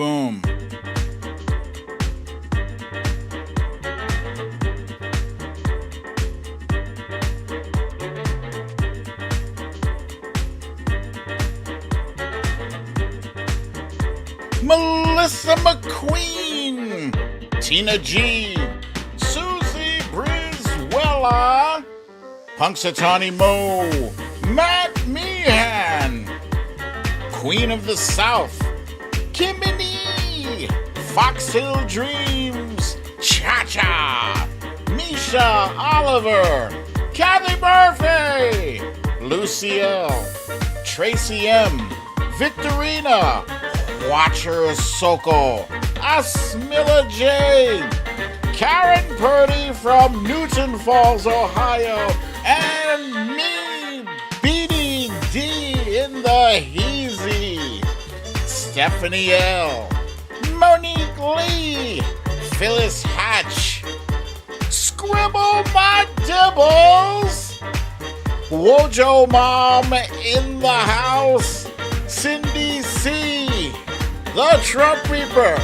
Boom. Melissa McQueen, Tina G, Susie Brizuela, Punxsutawney Mo, Matt Meehan, Queen of the South, Kimini, Fox Hill Dreams, Cha-Cha, Misha Oliver, Kathy Murphy, Lucielle, Tracy M, Victorina, Watcher Soko, Asmilla J, Karen Purdy from Newton Falls, Ohio, and me, BDD in the Heezy, Stephanie L, Monique Lee, Phyllis Hatch, Scribble My Dibbles, Wojo Mom in the house, Cindy C, The Trump Reaper,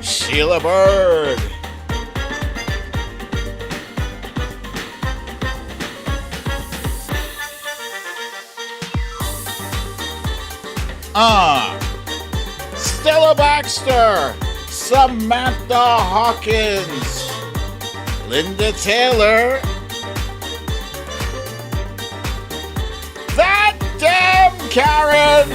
Sheila Bird, Stella Baxter, Samantha Hawkins, Linda Taylor, that damn Karen,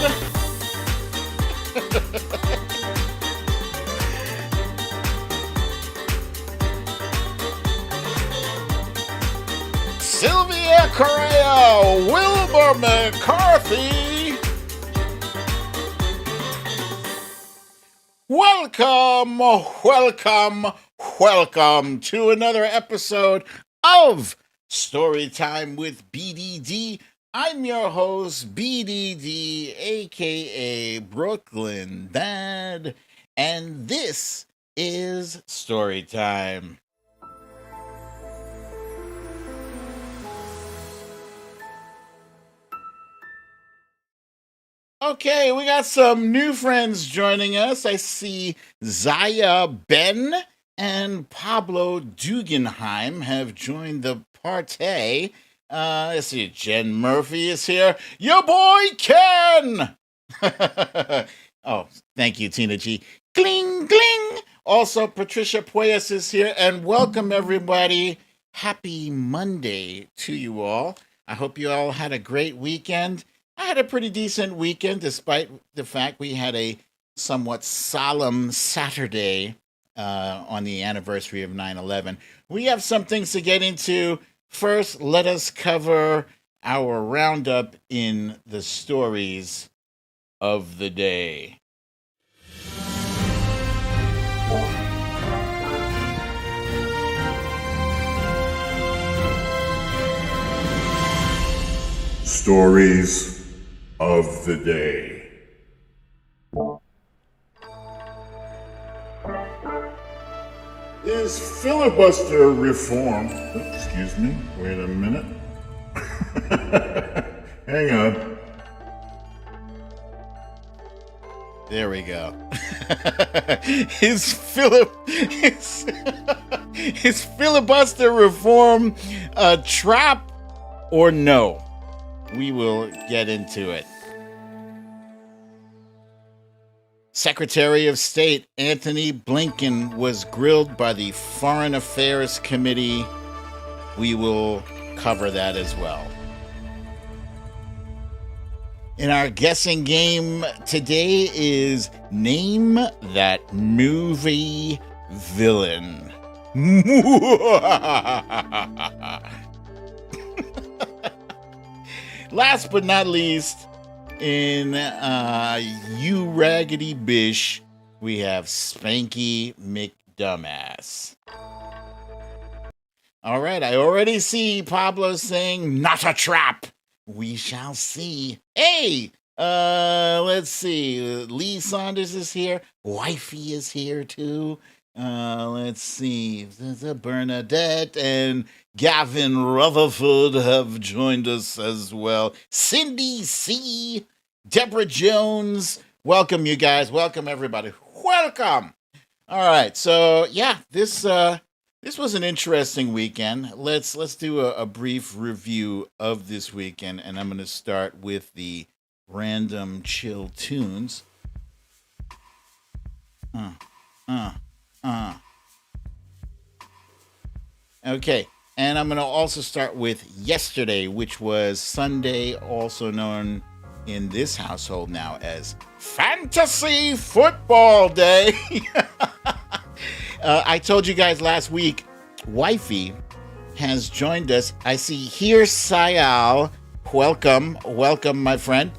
Sylvia Correa, Wilbur McCarthy. Welcome to another episode of Storytime with BDD. I'm your host, BDD, aka BrooklynDad, and this is Storytime. Okay, we got some new friends joining us. I see Zaya Ben and Pablo Dugenheim have joined the party. Let's see, Jen Murphy is here. Your boy Ken! Oh, thank you, Tina G. Gling, gling! Also, Patricia Pueyas is here, and welcome everybody. Happy Monday to you all. I hope you all had a great weekend. I had a pretty decent weekend, despite the fact we had a somewhat solemn Saturday on the anniversary of 9/11. We have some things to get into. First, let us cover our roundup in the stories of the day. Stories of the day. Is filibuster reform? Excuse me, wait a minute. Hang on. There we go. Is filibuster reform a trap or no? We will get into it. Secretary of State Anthony Blinken was grilled by the Foreign Affairs Committee. We will cover that as well. In our guessing game today is Name That Movie Villain. Last but not least, in You Raggedy Bish, we have Spanky McDumbass. All right, I already see Pablo saying, not a trap. We shall see. Hey, let's see. Lee Saunders is here. Wifey is here too. Let's see. The Bernadette and Gavin Rutherford have joined us as well. Cindy C, Deborah Jones, Welcome, you guys. Welcome, everybody. Welcome. All right. So yeah, this was an interesting weekend. Let's do a brief review of this weekend, and I'm going to start with the random chill tunes. Uh, uh, uh. Okay. And I'm going to also start with yesterday, which was Sunday, also known in this household now as Fantasy Football Day. I told you guys last week, Wifey has joined us. I see here Sayal. Welcome, my friend.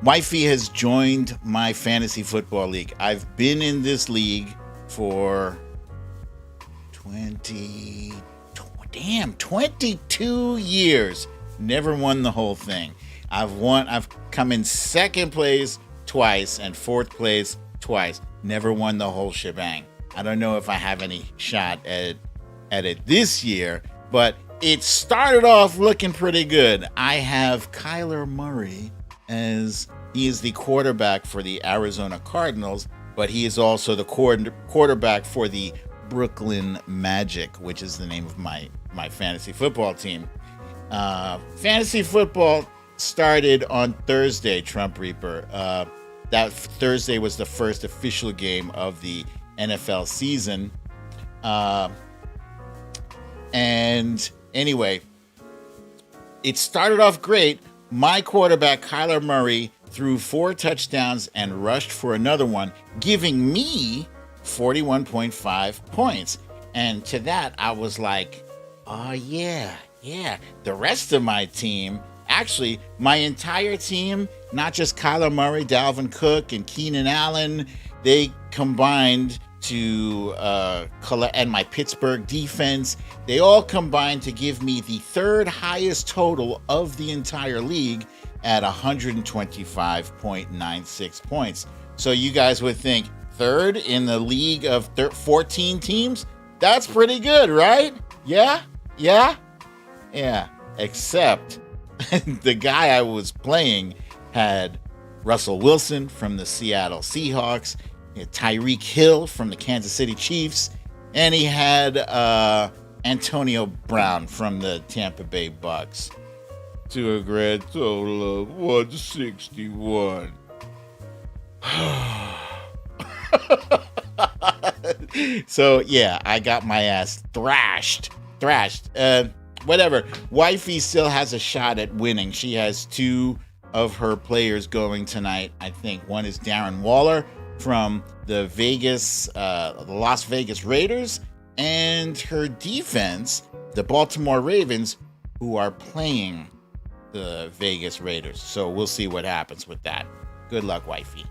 Wifey has joined my fantasy football league. I've been in this league for 22 years. Never won the whole thing. I've come in second place twice and fourth place twice. Never won the whole shebang. I don't know if I have any shot at it this year, but it started off looking pretty good. I have Kyler Murray as he is the quarterback for the Arizona Cardinals, but he is also the quarterback for the Brooklyn Magic, which is the name of my fantasy football team. Fantasy football started on Thursday, Trump Reaper. That Thursday was the first official game of the NFL season. And anyway, it started off great. My quarterback, Kyler Murray, threw 4 touchdowns and rushed for another one, giving me 41.5 points. And to that, I was like, oh, yeah. The rest of my team, actually, my entire team, not just Kyler Murray, Dalvin Cook, and Keenan Allen, they combined to and my Pittsburgh defense, they all combined to give me the third highest total of the entire league at 125.96 points. So you guys would think third in the league of 14 teams? That's pretty good, right? Yeah. Except the guy I was playing had Russell Wilson from the Seattle Seahawks, Tyreek Hill from the Kansas City Chiefs, and he had Antonio Brown from the Tampa Bay Bucks. To a grand total of 161. So yeah, I got my ass thrashed. Whatever. Wifey still has a shot at winning. She has 2 of her players going tonight. I think one is Darren Waller from the Las Vegas Raiders, and her defense, the Baltimore Ravens, who are playing the Vegas Raiders. So we'll see what happens with that. Good luck, Wifey.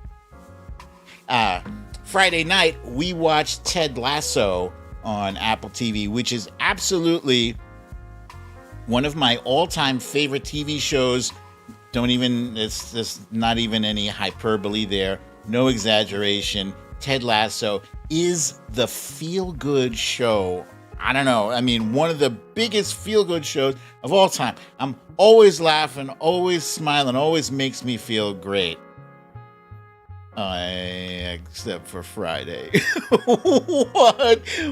Friday night, we watched Ted Lasso on Apple TV, which is absolutely one of my all-time favorite TV shows. It's not even any hyperbole there. No exaggeration. Ted Lasso is the feel-good show. I don't know. I mean, one of the biggest feel-good shows of all time. I'm always laughing, always smiling, always makes me feel great. Except for Friday.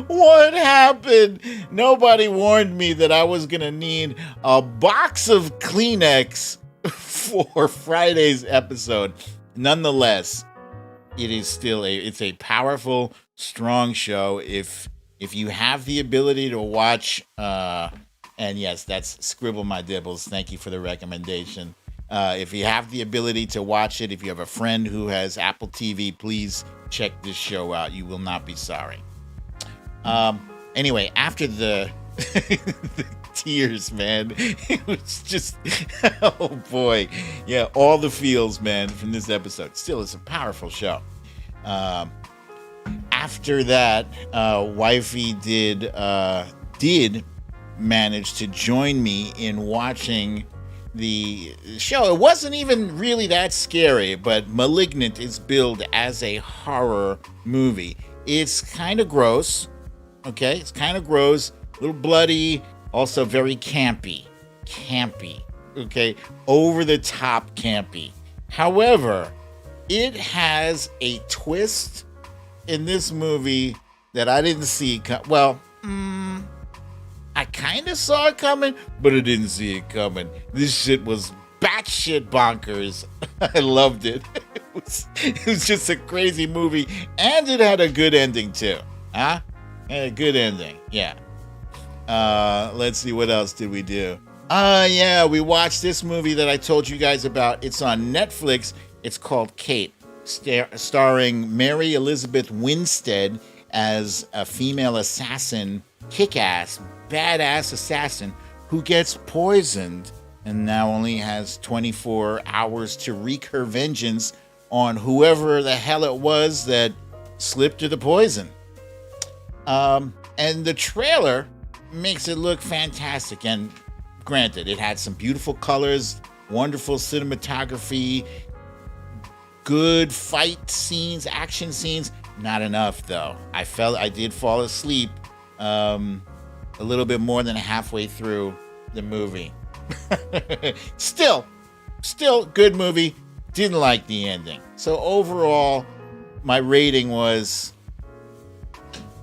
What happened? Nobody warned me that I was gonna need a box of Kleenex for Friday's episode. Nonetheless, it's a powerful, strong show. If you have the ability to watch, and yes, that's Scribble My Dibbles. Thank you for the recommendation. If you have the ability to watch it, if you have a friend who has Apple TV, please check this show out. You will not be sorry. Anyway, after the tears, man, it was just, oh boy. Yeah, all the feels, man, from this episode. Still, it's a powerful show. After that, Wifey did manage to join me in watching the show. It wasn't even really that scary, but Malignant is billed as a horror movie. It's kind of gross, okay? It's kind of gross, a little bloody, also very campy, okay? Over the top campy. However, It has a twist in this movie that I didn't see. I kind of saw it coming, but I didn't see it coming. This shit was batshit bonkers. I loved it. It was just a crazy movie, and it had a good ending too. Huh? Had a good ending. Yeah. Let's see, what else did we do? Yeah, we watched this movie that I told you guys about. It's on Netflix. It's called Kate, starring Mary Elizabeth Winstead as a female assassin, kick-ass, badass assassin who gets poisoned and now only has 24 hours to wreak her vengeance on whoever the hell it was that slipped her the poison. And the trailer makes it look fantastic. And granted, it had some beautiful colors, wonderful cinematography, good fight scenes, action scenes. Not enough, though. I did fall asleep a little bit more than halfway through the movie. Still good movie. Didn't like the ending. So overall, my rating was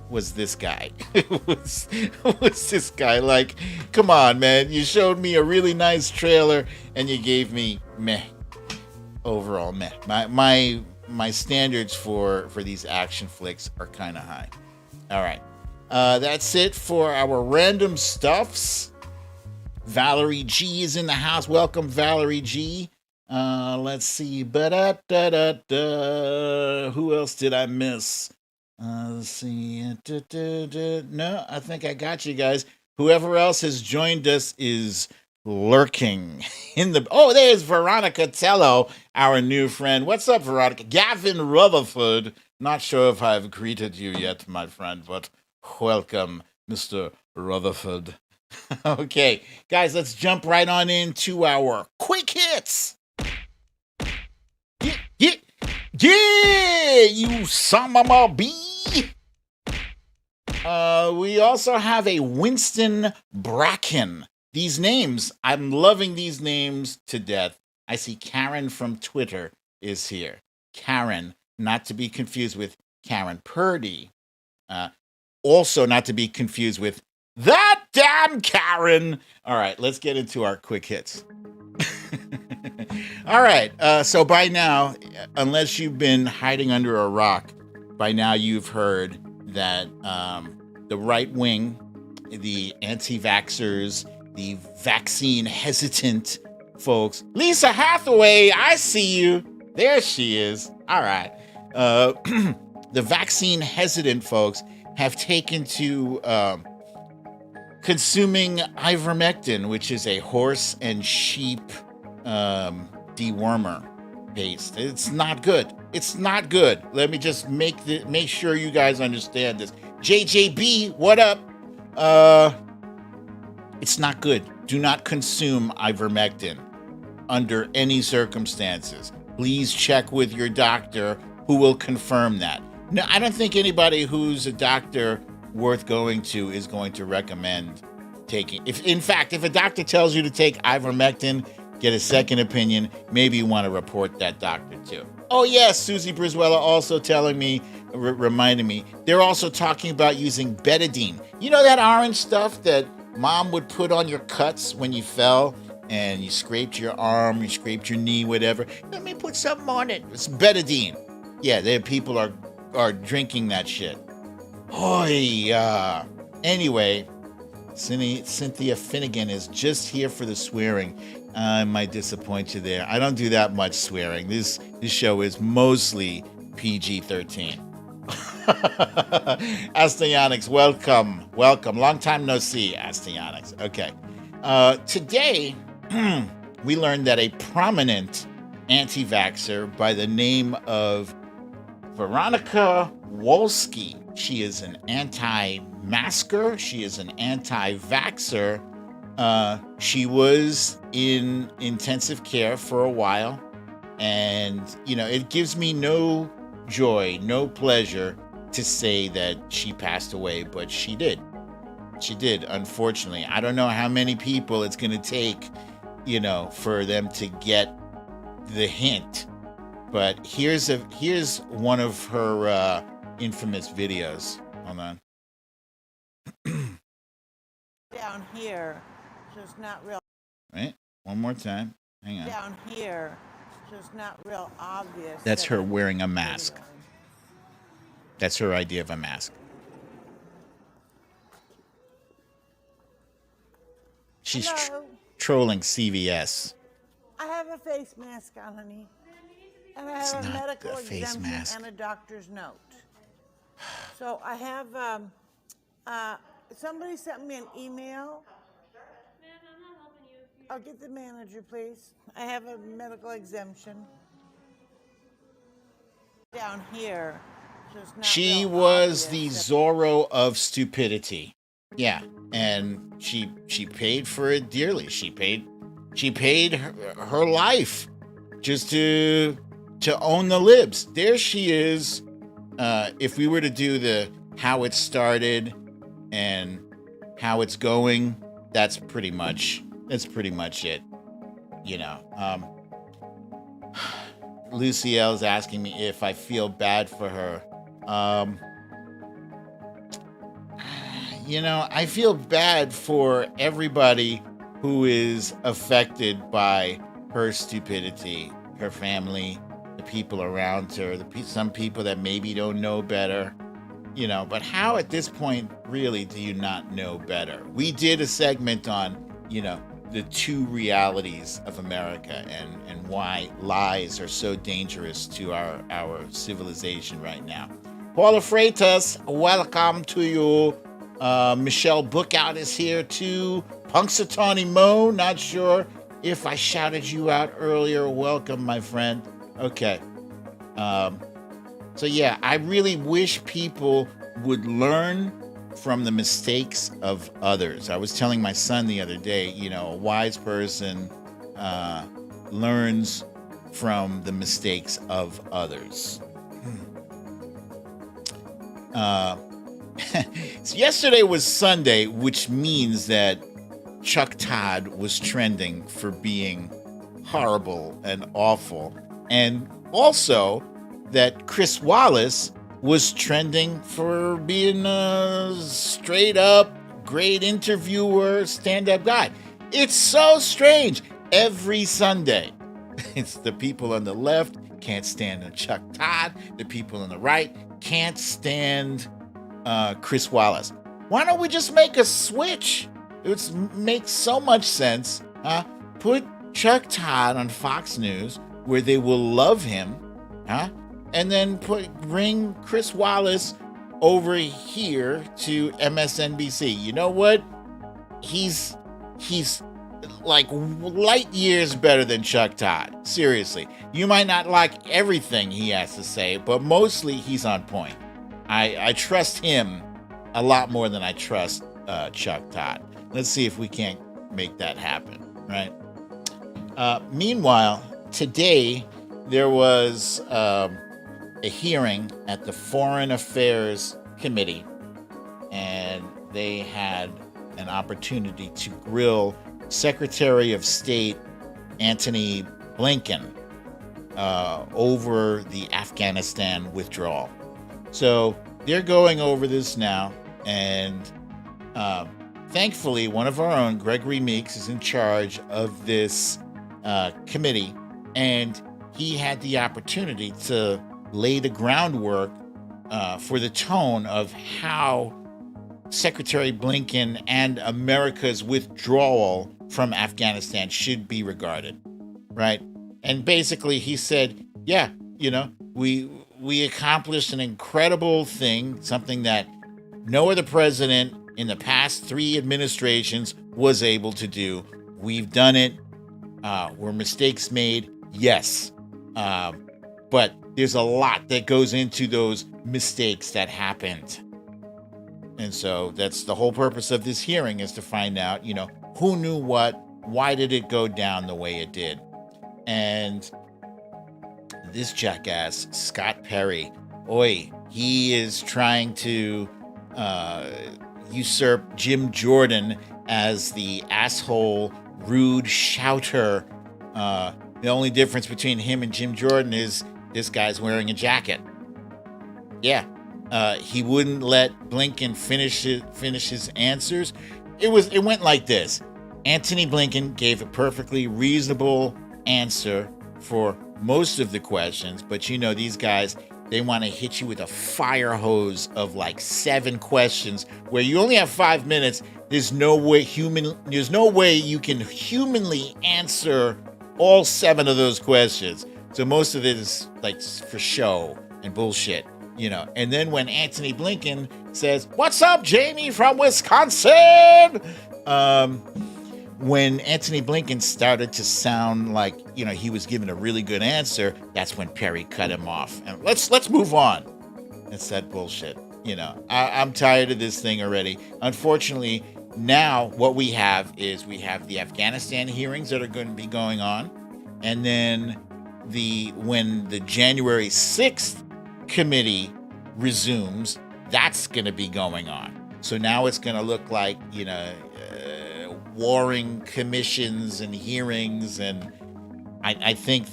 this guy. was this guy. Like, come on, man. You showed me a really nice trailer and you gave me meh. Overall, meh. My standards for these action flicks are kind of high. All right. That's it for our random stuffs. Valerie G is in the house. Welcome, Valerie G. Let's see. Who else did I miss? Let's see. No, I think I got you guys. Whoever else has joined us is lurking in the... Oh, there's Veronica Tello, our new friend. What's up, Veronica? Gavin Rutherford. Not sure if I've greeted you yet, my friend, but welcome, Mr. Rutherford. Okay, guys, let's jump right on into our quick hits. Yeah, you son of a bee. We also have a Winston Bracken. These names, I'm loving these names to death. I see Karen from Twitter is here. Karen, not to be confused with Karen Purdy. Also not to be confused with that damn Karen. All right, let's get into our quick hits. All right, so by now, unless you've been hiding under a rock, by now you've heard that the right wing, the anti-vaxxers, the vaccine hesitant folks, Lisa Hathaway, I see you. There she is. All right. The vaccine hesitant folks have taken to consuming ivermectin, which is a horse and sheep dewormer paste. It's not good. It's not good. Let me just make sure you guys understand this. JJB, what up? It's not good. Do not consume ivermectin under any circumstances. Please check with your doctor, who will confirm that. No, I don't think anybody who's a doctor worth going to is going to recommend taking. If a doctor tells you to take ivermectin, get a second opinion, maybe you want to report that doctor too. Oh yes, Susie Brizuela also telling me, reminding me, they're also talking about using betadine. You know that orange stuff that Mom would put on your cuts when you fell and you scraped your arm, you scraped your knee, whatever. Let me put something on it. It's betadine. Yeah, people are drinking that shit. Hoy. Anyway, Cynthia Finnegan is just here for the swearing. I might disappoint you there. I don't do that much swearing. This show is mostly PG-13. Astyonics, welcome. Long time no see, Astyonics. Okay. Today, we learned that a prominent anti-vaxxer by the name of Veronica Wolski, she is an anti-masker, she is an anti-vaxxer. She was in intensive care for a while, and, it gives me no joy, no pleasure to say that she passed away, but she did. She did, unfortunately. I don't know how many people it's going to take, for them to get the hint But here's one of her infamous videos. Hold on. Down here, so it's not real. Right? One more time. Hang on. Down here, so it's not real obvious. That's her wearing a mask. That's her idea of a mask. She's trolling CVS. I have a face mask on, honey. And I have a medical exemption and a doctor's note. So I have, somebody sent me an email. Ma'am, I'm not helping you. I'll get the manager, please. I have a medical exemption. Down here. So it's not She real was obvious. the Zorro of stupidity. Yeah, and she paid for it dearly. She paid her life just to own the libs. There she is. If we were to do the how it started and how it's going, that's pretty much it. You know, Lucielle's asking me if I feel bad for her. You know, I feel bad for everybody who is affected by her stupidity, her family, the people around her, some people that maybe don't know better, you know. But how at this point really do you not know better? We did a segment on, you know, the two realities of America and why lies are so dangerous to our civilization right now. Paula Freitas, welcome to you. Michelle Bookout is here too. Punxsutawney Mo, not sure if I shouted you out earlier. Welcome, my friend. Okay. So yeah, I really wish people would learn from the mistakes of others. I was telling my son the other day, you know, a wise person learns from the mistakes of others. So yesterday was Sunday, which means that Chuck Todd was trending for being horrible and awful. And also that Chris Wallace was trending for being a straight up great interviewer, stand-up guy. It's so strange. Every Sunday, it's the people on the left can't stand Chuck Todd. The people on the right can't stand Chris Wallace. Why don't we just make a switch? It would make so much sense. Put Chuck Todd on Fox News where they will love him, and then bring Chris Wallace over here to MSNBC. You know what? He's like light years better than Chuck Todd. Seriously. You might not like everything he has to say, but mostly he's on point. I trust him a lot more than I trust Chuck Todd. Let's see if we can't make that happen, right? Meanwhile, today there was a hearing at the Foreign Affairs Committee, and they had an opportunity to grill Secretary of State Antony Blinken over the Afghanistan withdrawal. So they're going over this now, and thankfully, one of our own, Gregory Meeks, is in charge of this committee, and he had the opportunity to lay the groundwork for the tone of how Secretary Blinken and America's withdrawal from Afghanistan should be regarded, right? And basically, he said, yeah, you know, we accomplished an incredible thing, something that no other president in the past 3 administrations was able to do. We've done it. Were mistakes made? Yes. But there's a lot that goes into those mistakes that happened. And so that's the whole purpose of this hearing, is to find out, you know, who knew what, why did it go down the way it did? And this jackass, Scott Perry, he is trying to usurp Jim Jordan as the asshole, rude shouter. The only difference between him and Jim Jordan is this guy's wearing a jacket. Yeah. He wouldn't let Blinken finish his answers. It went like this. Antony Blinken gave a perfectly reasonable answer for most of the questions, but these guys, they want to hit you with a fire hose of like 7 questions where you only have 5 minutes. There's no way you can humanly answer all 7 of those questions. So most of it is like for show and bullshit, And then when Antony Blinken says, "What's up, Jamie from Wisconsin?" When Antony Blinken started to sound like, he was giving a really good answer, that's when Perry cut him off. And let's move on. It's that bullshit. I'm tired of this thing already. Unfortunately, now what we have the Afghanistan hearings that are going to be going on. And then when the January 6th committee resumes, that's going to be going on. So now it's going to look like, warring commissions and hearings. And I think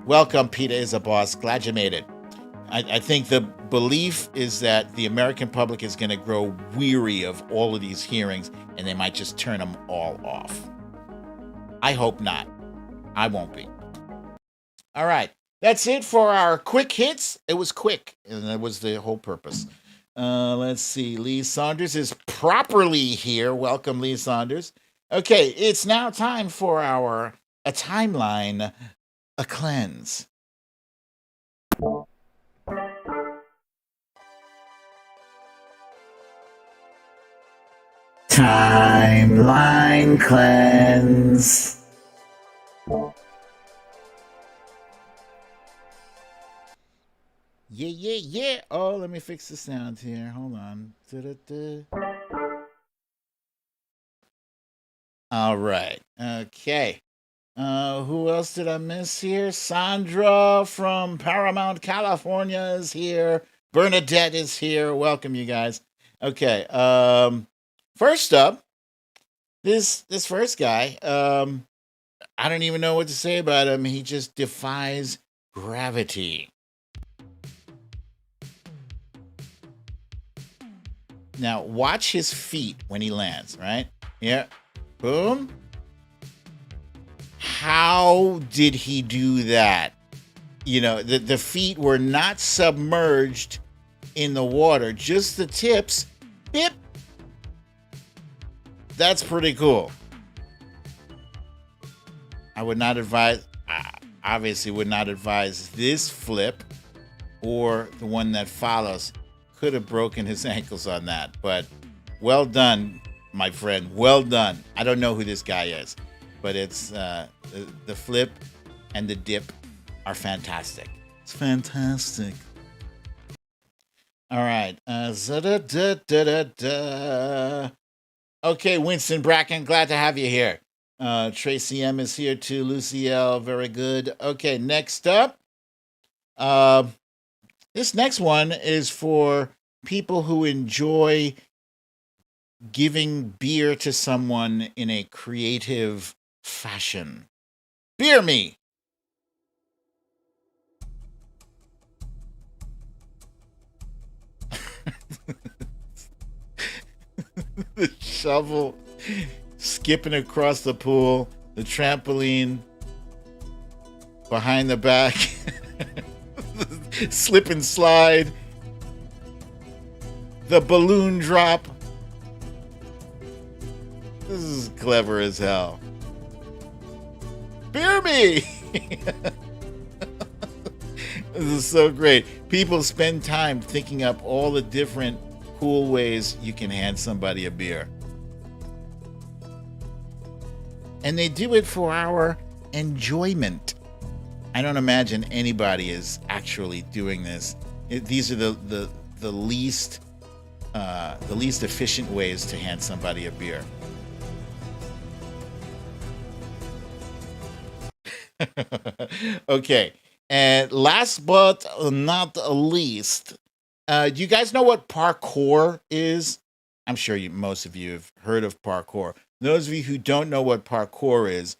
welcome, Peter is a boss. Glad you made it. I think the belief is that the American public is going to grow weary of all of these hearings and they might just turn them all off. I hope not. I won't be. All right. That's it for our quick hits. It was quick, and that was the whole purpose. Let's see. Lee Saunders is properly here. Welcome, Lee Saunders. Okay, it's now time for a timeline, a cleanse. Timeline cleanse. Yeah. Oh, let me fix the sound here. Hold on. Da-da-da. All right. Okay. Who else did I miss here? Sandra from Paramount, California is here. Bernadette is here. Welcome, you guys. Okay. First up, this first guy, I don't even know what to say about him. He just defies gravity. Now, watch his feet when he lands, right? Yeah. Boom. How did he do that? The feet were not submerged in the water, just the tips. Bip. That's pretty cool. I would not advise, obviously would not advise this flip or the one that follows. Could have broken his ankles on that, but well done, my friend. Well done. I don't know who this guy is, but it's the flip and the dip are fantastic. It's fantastic. All right. Okay, Winston Bracken, glad to have you here. Tracy M is here too. Lucy L, very good. Okay, next up. This next one is for people who enjoy giving beer to someone in a creative fashion. Beer me! The shovel, skipping across the pool, the trampoline, behind the back, slip and slide, the balloon drop. This is clever as hell. Beer me! This is so great. People spend time thinking up all the different cool ways you can hand somebody a beer. And they do it for our enjoyment. I don't imagine anybody is actually doing this. These are the least efficient ways to hand somebody a beer. Okay, and last but not least, do you guys know what parkour is? I'm sure most of you have heard of parkour. Those of you who don't know what parkour is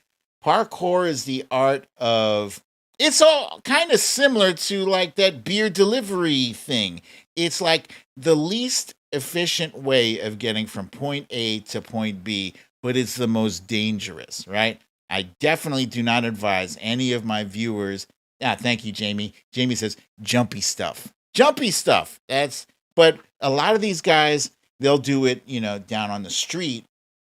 the art of It's all kind of similar to like that beer delivery thing. It's like the least efficient way of getting from point A to point B, but it's the most dangerous, right? I definitely do not advise any of my viewers. Thank you, Jamie. Jamie says jumpy stuff. Jumpy stuff. But a lot of these guys, they'll do it, down on the street.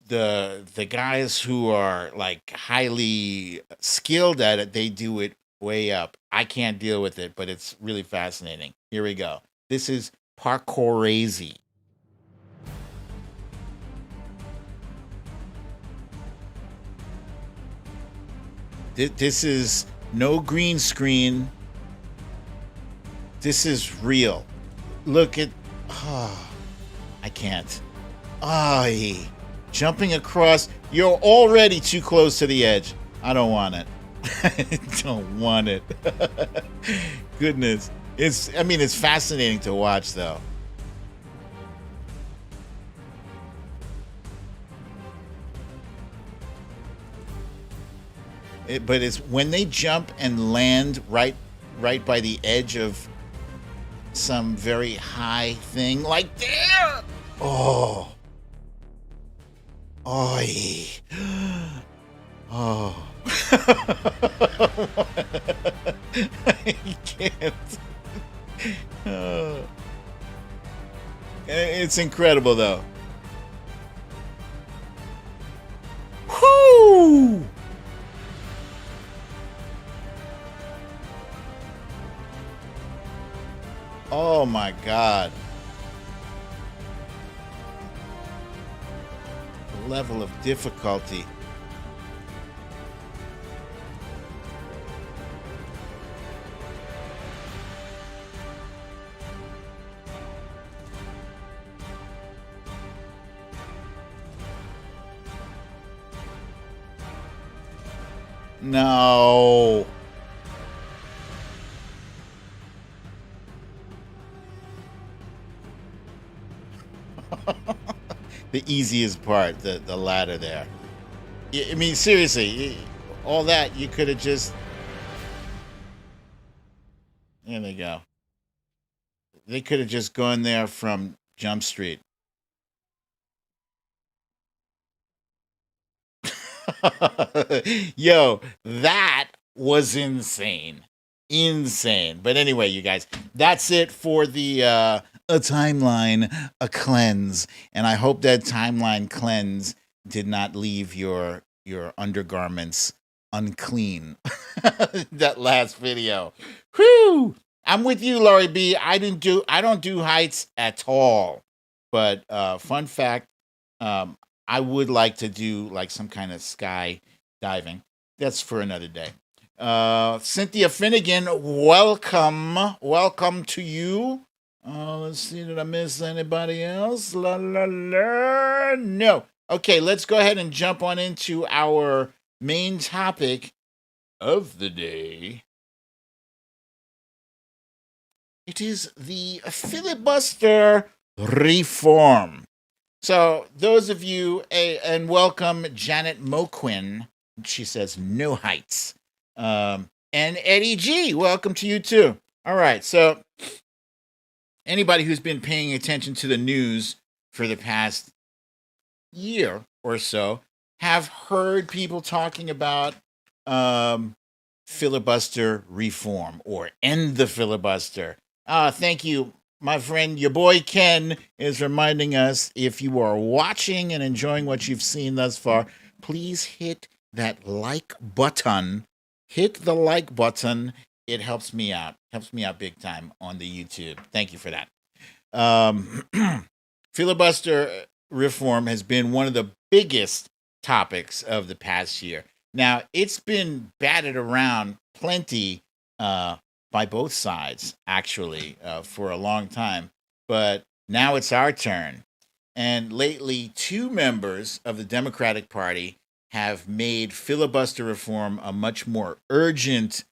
The guys who are like highly skilled at it, they do it way up. I can't deal with it, but it's really fascinating. Here we go. This is parkourazy. This is no green screen. This is real. Look at. Oh, I can't. Jumping across. You're already too close to the edge. I don't want it. I don't want it. Goodness. It's fascinating to watch, though. But it's when they jump and land right by the edge of some very high thing, like there. Oh. Oy. Oh. I can't. Oh. It's incredible, though. Whoo! Oh my God. The level of difficulty. No. The easiest part, the ladder there. I mean, seriously, all that you could have just. There they go. They could have just gone there from Jump Street. Yo, that was insane. Insane. But anyway, you guys, that's it for the a timeline, a cleanse. And I hope that timeline cleanse did not leave your undergarments unclean. That last video. Whew! I'm with you, Laurie B. I don't do heights at all. But fun fact, I would like to do like some kind of sky diving. That's for another day. Cynthia Finnegan, welcome to you. Let's see, did I miss anybody else? La la la. No. Okay, let's go ahead and jump on into our main topic of the day. It is the filibuster reform. So, those of you, and welcome Janet Moquin. She says, no heights. And Eddie G, welcome to you too. All right, so anybody who's been paying attention to the news for the past year or so have heard people talking about filibuster reform or end the filibuster. Thank you. My friend, your boy Ken is reminding us, if you are watching and enjoying what you've seen thus far, please hit that like button. Hit the like button. It helps me out. Helps me out big time on the YouTube. Thank you for that. Filibuster reform has been one of the biggest topics of the past year. Now, it's been batted around plenty by both sides, actually, for a long time. But now it's our turn. And lately, 2 members of the Democratic Party have made filibuster reform a much more urgent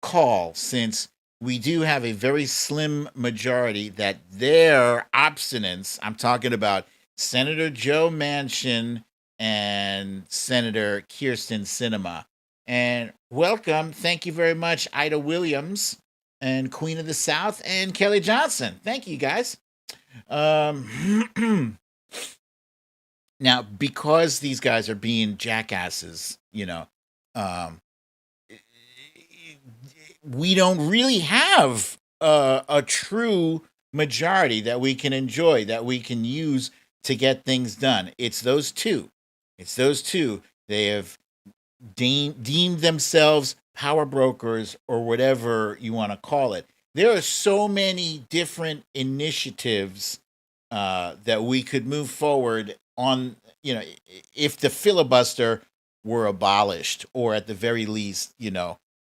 call, since we do have a very slim majority that their obstinance, I'm talking about Senator Joe Manchin and Senator Kyrsten Sinema, And welcome. Thank you very much, Ida Williams and Queen of the South and Kelly Johnson. Thank you, guys. Now, because these guys are being jackasses, um, we don't really have a true majority that we can enjoy, that we can use to get things done. It's those two. They have deemed themselves power brokers or whatever you want to call it. There are so many different initiatives that we could move forward on, if the filibuster were abolished or at the very least,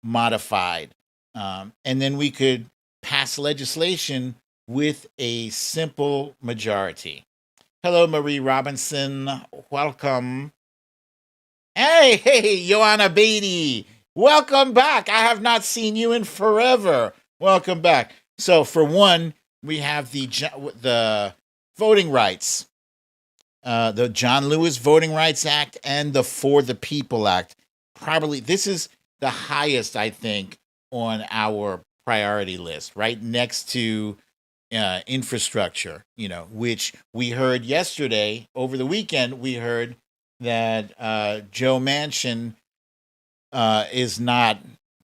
modified. And then we could pass legislation with a simple majority. Hello, Marie Robinson. Welcome. Hey, Joanna Beatty. Welcome back. I have not seen you in forever. Welcome back. So, for one, we have the voting rights, the John Lewis Voting Rights Act and the For the People Act. Probably this is the highest, I think, on our priority list, right next to infrastructure, which we heard yesterday. Over the weekend, we heard that Joe Manchin is not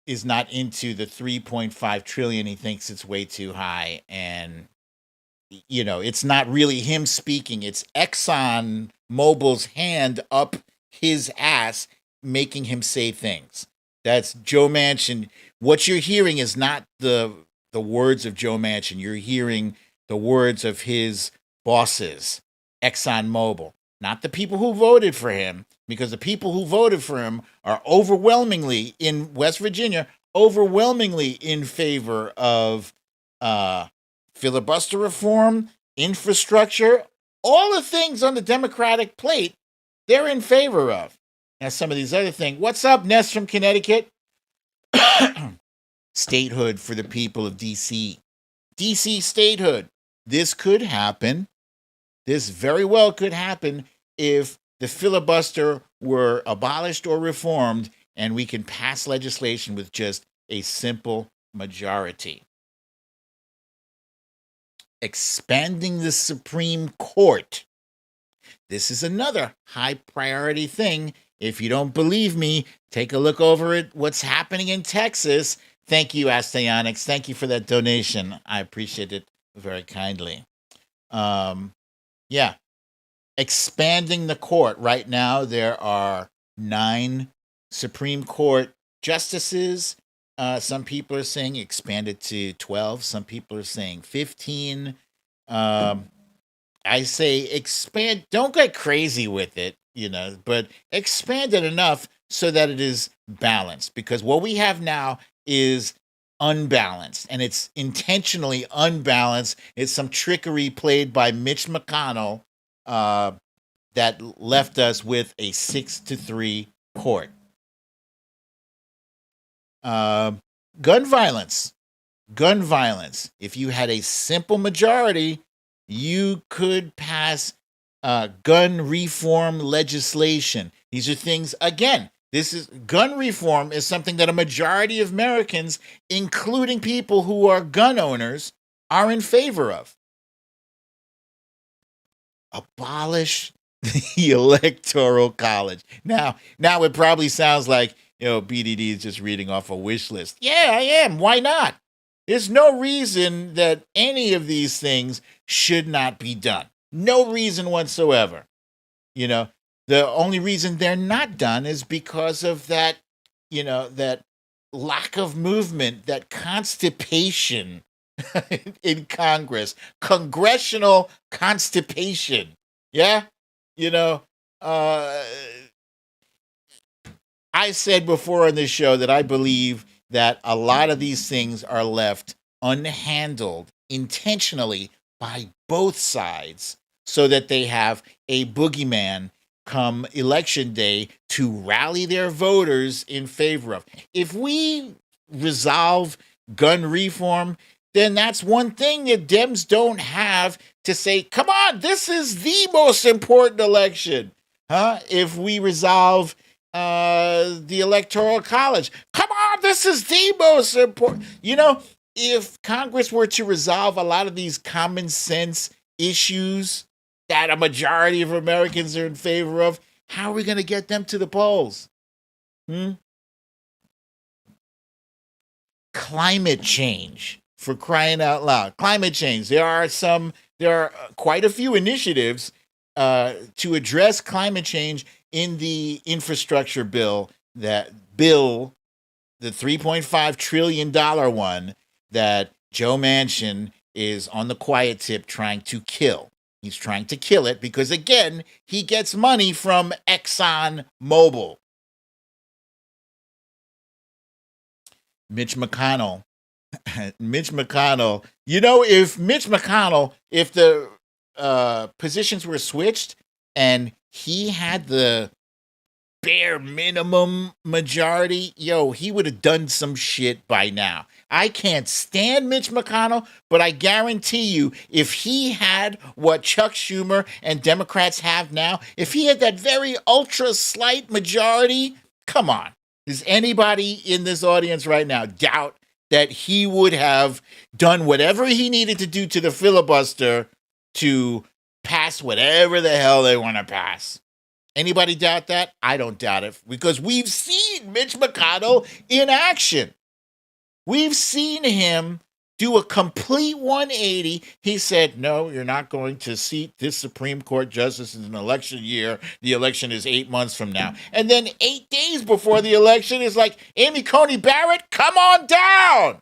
into the 3.5 trillion. He thinks it's way too high, and it's not really him speaking. It's Exxon Mobil's hand up his ass making him say things. That's Joe Manchin. What you're hearing is not the words of Joe Manchin. You're hearing the words of his bosses, Exxon Mobil, not the people who voted for him, because the people who voted for him are overwhelmingly in West Virginia, overwhelmingly in favor of filibuster reform, infrastructure, all the things on the Democratic plate, they're in favor of. Now, some of these other things. What's up, Ness from Connecticut? Statehood for the people of D.C. D.C. statehood. This could happen. This very well could happen if the filibuster were abolished or reformed and we can pass legislation with just a simple majority. Expanding the Supreme Court. This is another high priority thing. If you don't believe me, take a look over at what's happening in Texas. Thank you, Astyonics. Thank you for that donation. I appreciate it very kindly. Yeah. Expanding the court. Right now, there are 9 Supreme Court justices. Some people are saying expanded to 12. Some people are saying 15. I say expand. Don't get crazy with it, but expand it enough so that it is balanced. Because what we have now is unbalanced, and it's intentionally unbalanced. It's some trickery played by Mitch McConnell that left us with a 6-3 court. Gun violence. If you had a simple majority, you could pass gun reform legislation. These are things, again, gun reform is something that a majority of Americans, including people who are gun owners, are in favor of. Abolish the Electoral College. Now it probably sounds like, BDD is just reading off a wish list. Yeah, I am. Why not? There's no reason that any of these things should not be done. No reason whatsoever. The only reason they're not done is because of that, that lack of movement, that constipation in Congress, congressional constipation. Yeah. I said before on this show that I believe that a lot of these things are left unhandled intentionally by both sides so that they have a boogeyman come election day to rally their voters in favor of. If we resolve gun reform, then that's one thing that Dems don't have to say, come on, this is the most important election. If we resolve the Electoral College. Come on, this is the most important. If Congress were to resolve a lot of these common sense issues that a majority of Americans are in favor of, how are we going to get them to the polls? Climate change, for crying out loud. Climate change. There are quite a few initiatives to address climate change in the infrastructure bill, the $3.5 trillion one that Joe Manchin is on the quiet tip trying to kill. He's trying to kill it because, again, he gets money from Exxon Mobil. Mitch McConnell, if Mitch McConnell, if the positions were switched and he had the bare minimum majority, he would have done some shit by now. I can't stand Mitch McConnell, but I guarantee you, if he had what Chuck Schumer and Democrats have now, if he had that very ultra slight majority, come on. Does anybody in this audience right now doubt that he would have done whatever he needed to do to the filibuster to pass whatever the hell they want to pass? Anybody doubt that? I don't doubt it, because we've seen Mitch McConnell in action. We've seen him do a complete 180. He said, no, you're not going to seat this Supreme Court justice in an election year. The election is 8 months from now. And then 8 days before the election is like, Amy Coney Barrett, come on down.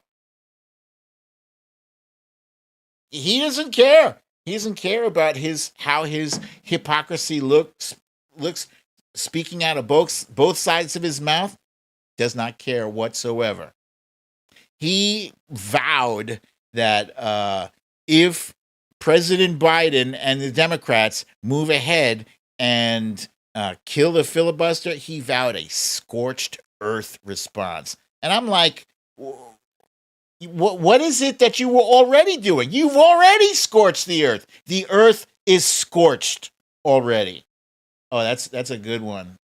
He doesn't care. He doesn't care about how his hypocrisy looks speaking out of both sides of his mouth. Does not care whatsoever. He vowed that if President Biden and the Democrats move ahead and kill the filibuster, he vowed a scorched earth response. And I'm like, what is it that you were already doing? You've already scorched the earth. The earth is scorched already. Oh, that's a good one.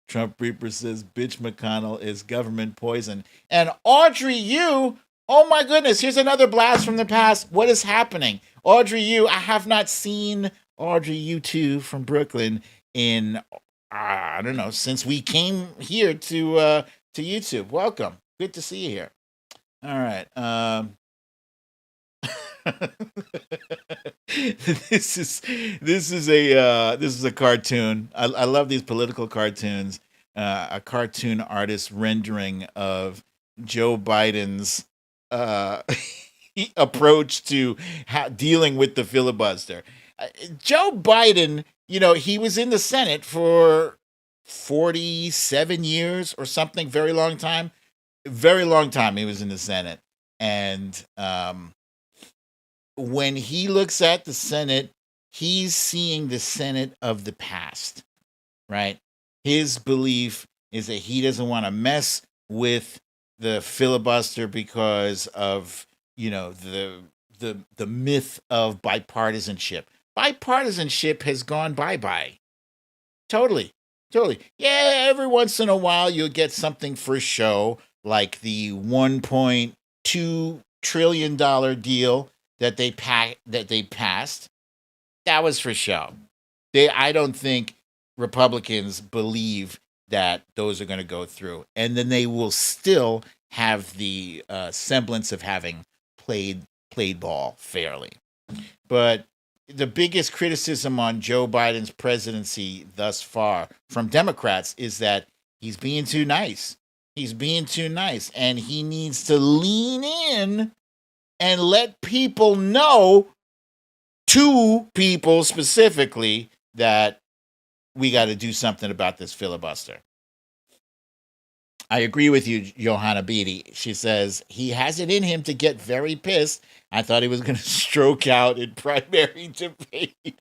Trump Reaper says, bitch McConnell is government poison. And Audrey Yu, oh my goodness, here's another blast from the past. What is happening? Audrey Yu, I have not seen Audrey Yu 2 from Brooklyn in, I don't know, since we came here to YouTube. Welcome. Good to see you here. All right. This is a cartoon. I love these political cartoons. A cartoon artist rendering of Joe Biden's approach to dealing with the filibuster. Joe Biden, he was in the Senate for 47 years or something, very long time. Very long time he was in the Senate. And when he looks at the Senate, he's seeing the Senate of the past, right? His belief is that he doesn't want to mess with the filibuster because of, the myth of bipartisanship. Bipartisanship has gone bye-bye. Totally. Yeah, every once in a while you'll get something for show, like the $1.2 trillion deal that they passed. That was for show. I don't think Republicans believe that those are going to go through, and then they will still have the semblance of having played ball fairly. But the biggest criticism on Joe Biden's presidency thus far from Democrats is that he's being too nice. And he needs to lean in and let people know, two people specifically, that we got to do something about this filibuster. I agree with you, Johanna Beatty. She says, he has it in him to get very pissed. I thought he was going to stroke out in primary debate.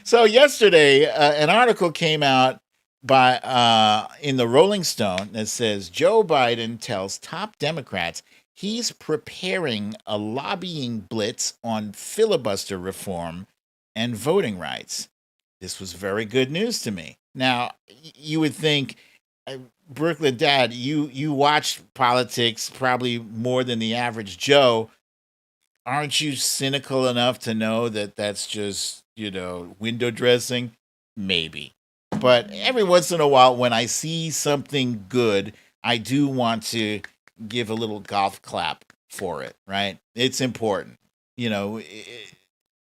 So yesterday, an article came out in the Rolling Stone that says, Joe Biden tells top Democrats he's preparing a lobbying blitz on filibuster reform and voting rights. This was very good news to me. Now, you would think, BrooklynDad, you watch politics probably more than the average Joe. Aren't you cynical enough to know that that's just, window dressing? Maybe. But every once in a while, when I see something good, I do want to give a little golf clap for it, right? It's important. In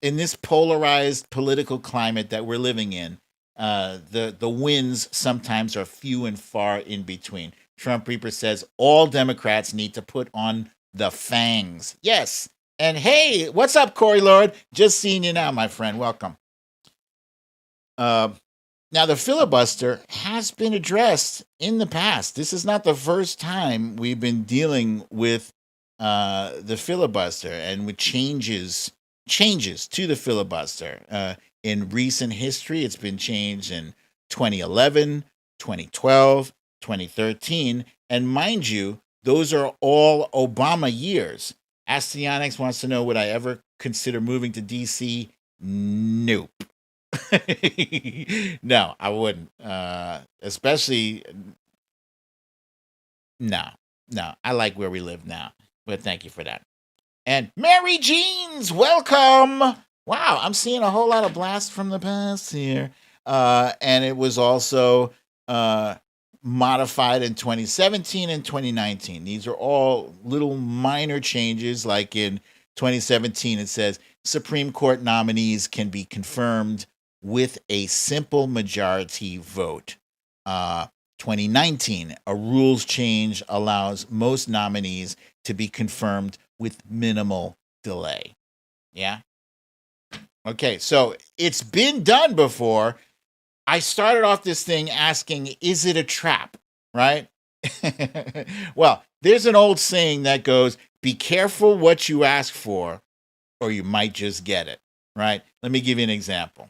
this polarized political climate that we're living in, the wins sometimes are few and far in between. Trump Reaper says all Democrats need to put on the fangs. Yes. And hey, what's up, Corey Lord? Just seeing you now, my friend. Welcome. Now, the filibuster has been addressed in the past. This is not the first time we've been dealing with the filibuster and with changes to the filibuster. In recent history, it's been changed in 2011, 2012, 2013. And mind you, those are all Obama years. Astyonics wants to know, would I ever consider moving to D.C.? Nope. No, I wouldn't. Especially, no. I like where we live now. But thank you for that. And Mary Jeans, welcome. Wow, I'm seeing a whole lot of blasts from the past here. And it was also modified in 2017 and 2019. These are all little minor changes. Like in 2017, it says Supreme Court nominees can be confirmed with a simple majority vote. 2019, a rules change allows most nominees to be confirmed with minimal delay. Yeah? Okay, so it's been done before. I started off this thing asking, is it a trap, right? Well, there's an old saying that goes, be careful what you ask for, or you might just get it, right? Let me give you an example.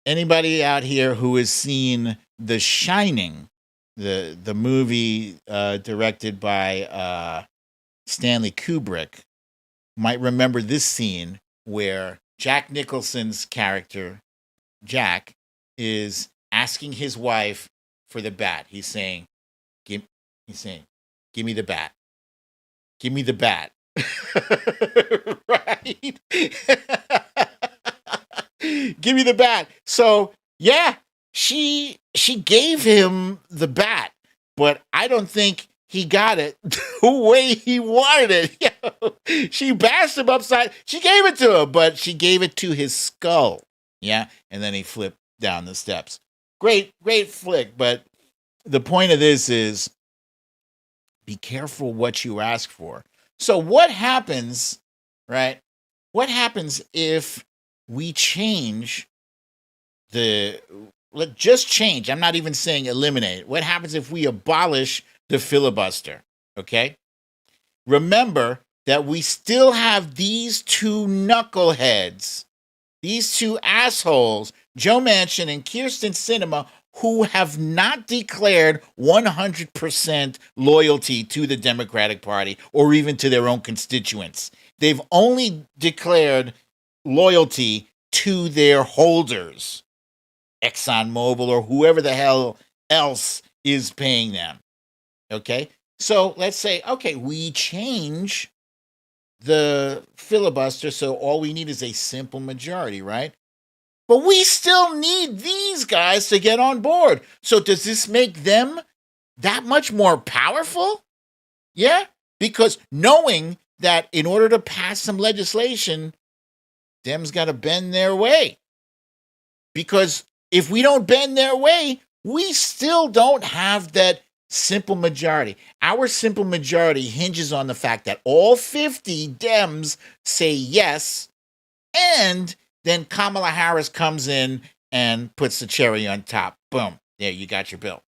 Anybody out here who has seen The Shining, the movie directed by Stanley Kubrick, might remember this scene where Jack Nicholson's character, Jack, is asking his wife for the bat. He's saying, give me the bat. Give me the bat. Right? Give me the bat. So, yeah, she gave him the bat, but I don't think he got it the way he wanted it. She bashed him upside. She gave it to him, but she gave it to his skull. Yeah, and then he flipped down the steps. Great flick, but the point of this is be careful what you ask for. So what happens, right? What happens if we change just change. I'm not even saying eliminate. What happens if we abolish the filibuster? Okay. Remember that we still have these two knuckleheads, these two assholes, Joe Manchin and Kyrsten Sinema, who have not declared 100% loyalty to the Democratic Party or even to their own constituents. They've only declared loyalty to their holders, ExxonMobil or whoever the hell else is paying them. Okay? So let's say, okay, we change the filibuster, so all we need is a simple majority, right? But we still need these guys to get on board. So does this make them that much more powerful? Yeah? Because knowing that in order to pass some legislation, Dems got to bend their way. Because if we don't bend their way, we still don't have that simple majority. Our simple majority hinges on the fact that all 50 Dems say yes, and then Kamala Harris comes in and puts the cherry on top. Boom. There, you got your bill.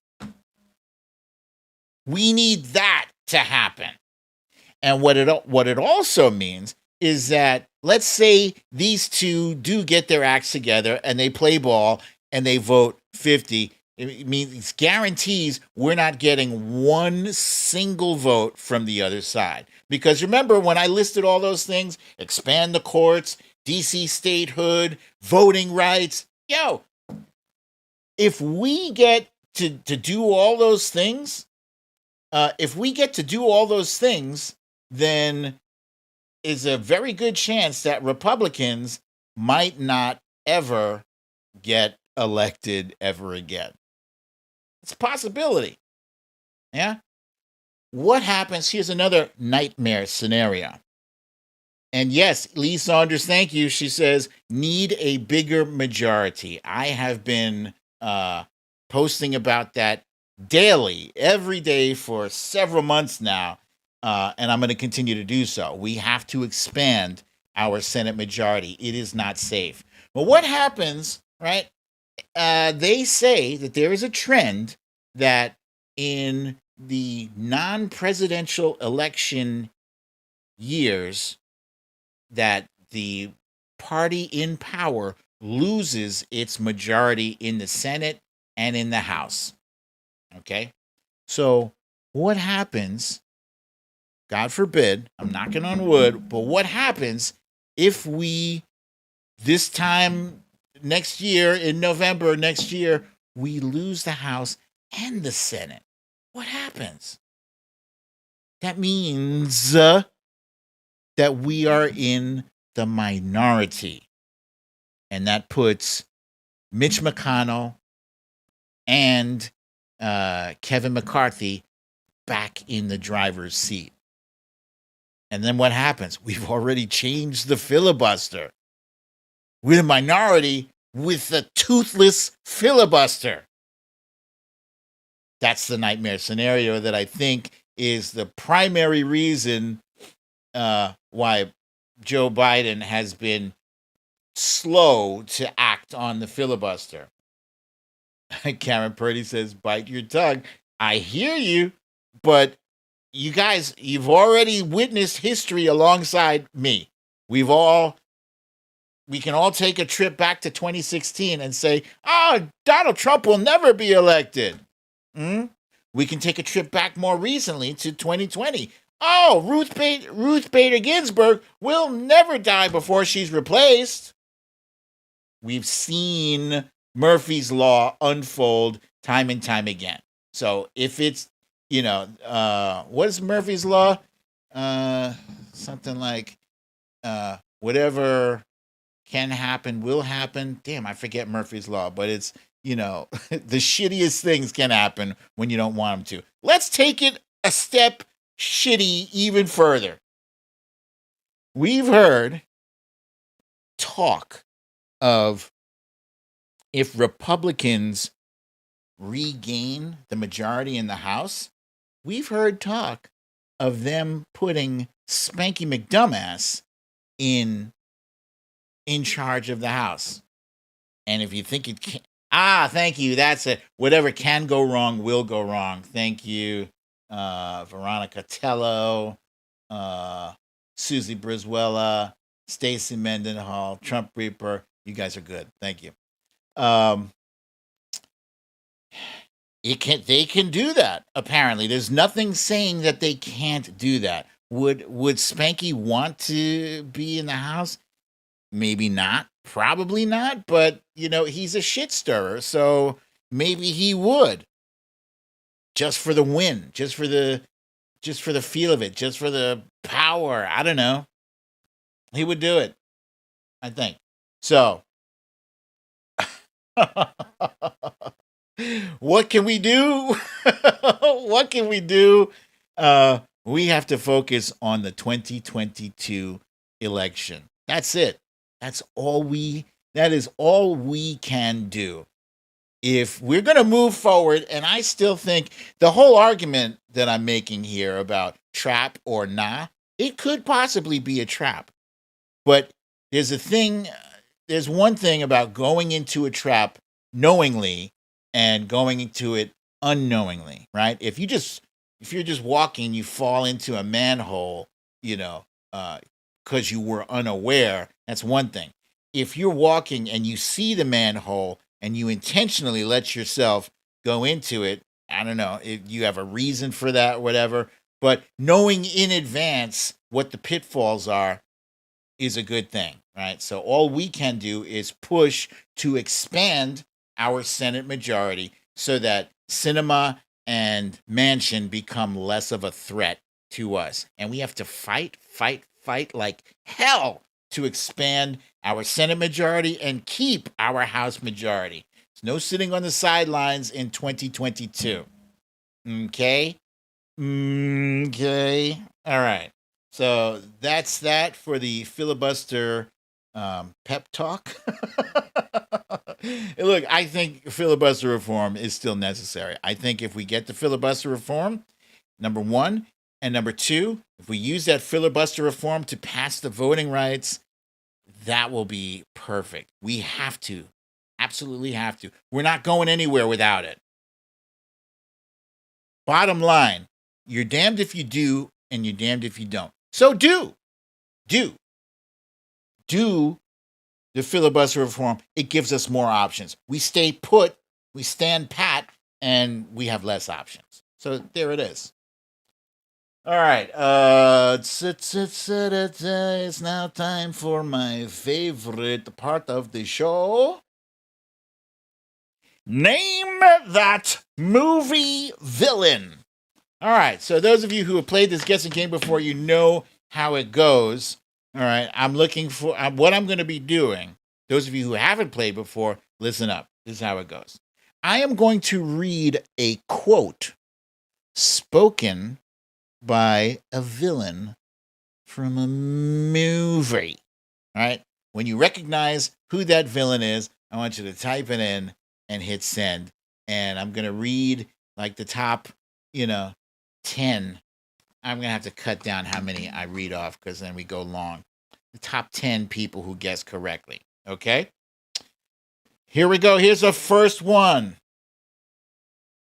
We need that to happen. And what it also means is that, let's say these two do get their acts together and they play ball and they vote 50. It means guarantees we're not getting one single vote from the other side. Because remember, when I listed all those things, expand the courts, DC statehood, voting rights, if we get to do all those things, then is a very good chance that Republicans might not ever get elected ever again. It's a possibility. Yeah. What happens? Here's another nightmare scenario. And yes, Lee Saunders, thank you. She says, need a bigger majority. I have been posting about that daily, every day for several months now. And I'm going to continue to do so. We have to expand our Senate majority. It is not safe. But what happens, right? They say that there is a trend that in the non-presidential election years, that the party in power loses its majority in the Senate and in the House. Okay? So what happens, God forbid, I'm knocking on wood, but what happens if we, this time next year, in November next year, we lose the House and the Senate? What happens? That means that we are in the minority. And that puts Mitch McConnell and Kevin McCarthy back in the driver's seat. And then what happens? We've already changed the filibuster. We're a minority with a toothless filibuster. That's the nightmare scenario that I think is the primary reason why Joe Biden has been slow to act on the filibuster. Karen Purdy says, bite your tongue. I hear you, but you guys, you've already witnessed history alongside me. We can all take a trip back to 2016 and say, oh, Donald Trump will never be elected. We can take a trip back more recently to 2020. Oh, Ruth Bader Ginsburg will never die before she's replaced. We've seen Murphy's Law unfold time and time again. So if it's, what is Murphy's Law? Something like whatever can happen will happen. Damn, I forget Murphy's Law, but it's, the shittiest things can happen when you don't want them to. Let's take it a step shitty even further. We've heard talk of, if Republicans regain the majority in the House, we've heard talk of them putting Spanky McDumbass in charge of the House. And if you think it can, thank you. That's it. Whatever can go wrong will go wrong. Thank you, Veronica Tello, Susie Brizuela, Stacey Mendenhall, Trump Reaper. You guys are good. Thank you. They can do that. Apparently, there's nothing saying that they can't do that. Would Spanky want to be in the House? Maybe not. Probably not. But he's a shit stirrer, so maybe he would. Just for the win, just for the feel of it, just for the power. I don't know. He would do it, I think. So, what can we do? What can we do? We have to focus on the 2022 election. That's it. That is all we can do. If we're going to move forward, and I still think the whole argument that I'm making here about trap or nah, it could possibly be a trap. But there's one thing about going into a trap knowingly and going into it unknowingly, right? If you're just walking, you fall into a manhole, because you were unaware, that's one thing. If you're walking and you see the manhole and you intentionally let yourself go into it, I don't know if you have a reason for that, whatever, but knowing in advance what the pitfalls are is a good thing, right? So all we can do is push to expand our Senate majority so that cinema and mansion become less of a threat to us. And we have to fight like hell to expand our Senate majority and keep our House majority. There's no sitting on the sidelines in 2022. Okay? Okay. All right. So that's that for the filibuster pep talk. Look, I think filibuster reform is still necessary. I think if we get the filibuster reform, number one, and number two, if we use that filibuster reform to pass the voting rights, that will be perfect. We have to. Absolutely have to. We're not going anywhere without it. Bottom line, you're damned if you do, and you're damned if you don't. So do the filibuster reform. It gives us more options. We stay put, we stand pat, and we have less options. So there it is. All right. It's now time for my favorite part of the show. Name that movie villain. All right. So those of you who have played this guessing game before, you know how it goes. All right. I'm looking for what I'm going to be doing. Those of you who haven't played before, listen up. This is how it goes. I am going to read a quote spoken by a villain from a movie. All right. When you recognize who that villain is, I want you to type it in and hit send. And I'm going to read like the top, 10. I'm going to have to cut down how many I read off because then we go long. The top 10 people who guessed correctly. Okay. Here we go. Here's the first one.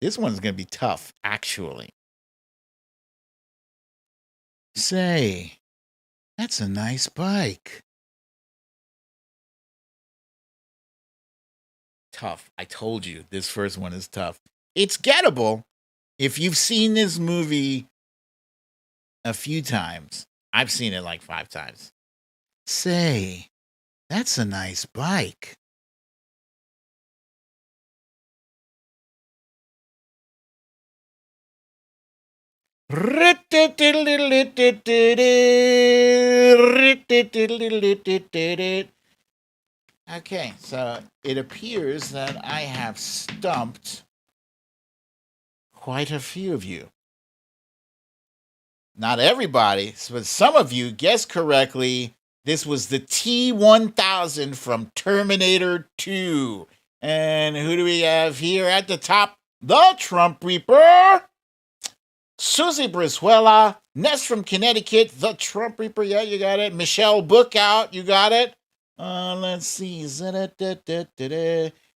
This one's going to be tough, actually. Say, that's a nice bike. Tough. I told you this first one is tough. It's gettable if you've seen this movie a few times. I've seen it like 5 times. Say, that's a nice bike. Okay, so it appears that I have stumped quite a few of you. Not everybody, but some of you guessed correctly. This was the T-1000 from Terminator 2. And who do we have here at the top? The Trump Reaper. Susie Brizuela. Ness from Connecticut. The Trump Reaper. Yeah, you got it. Michelle Bookout. You got it. Let's see.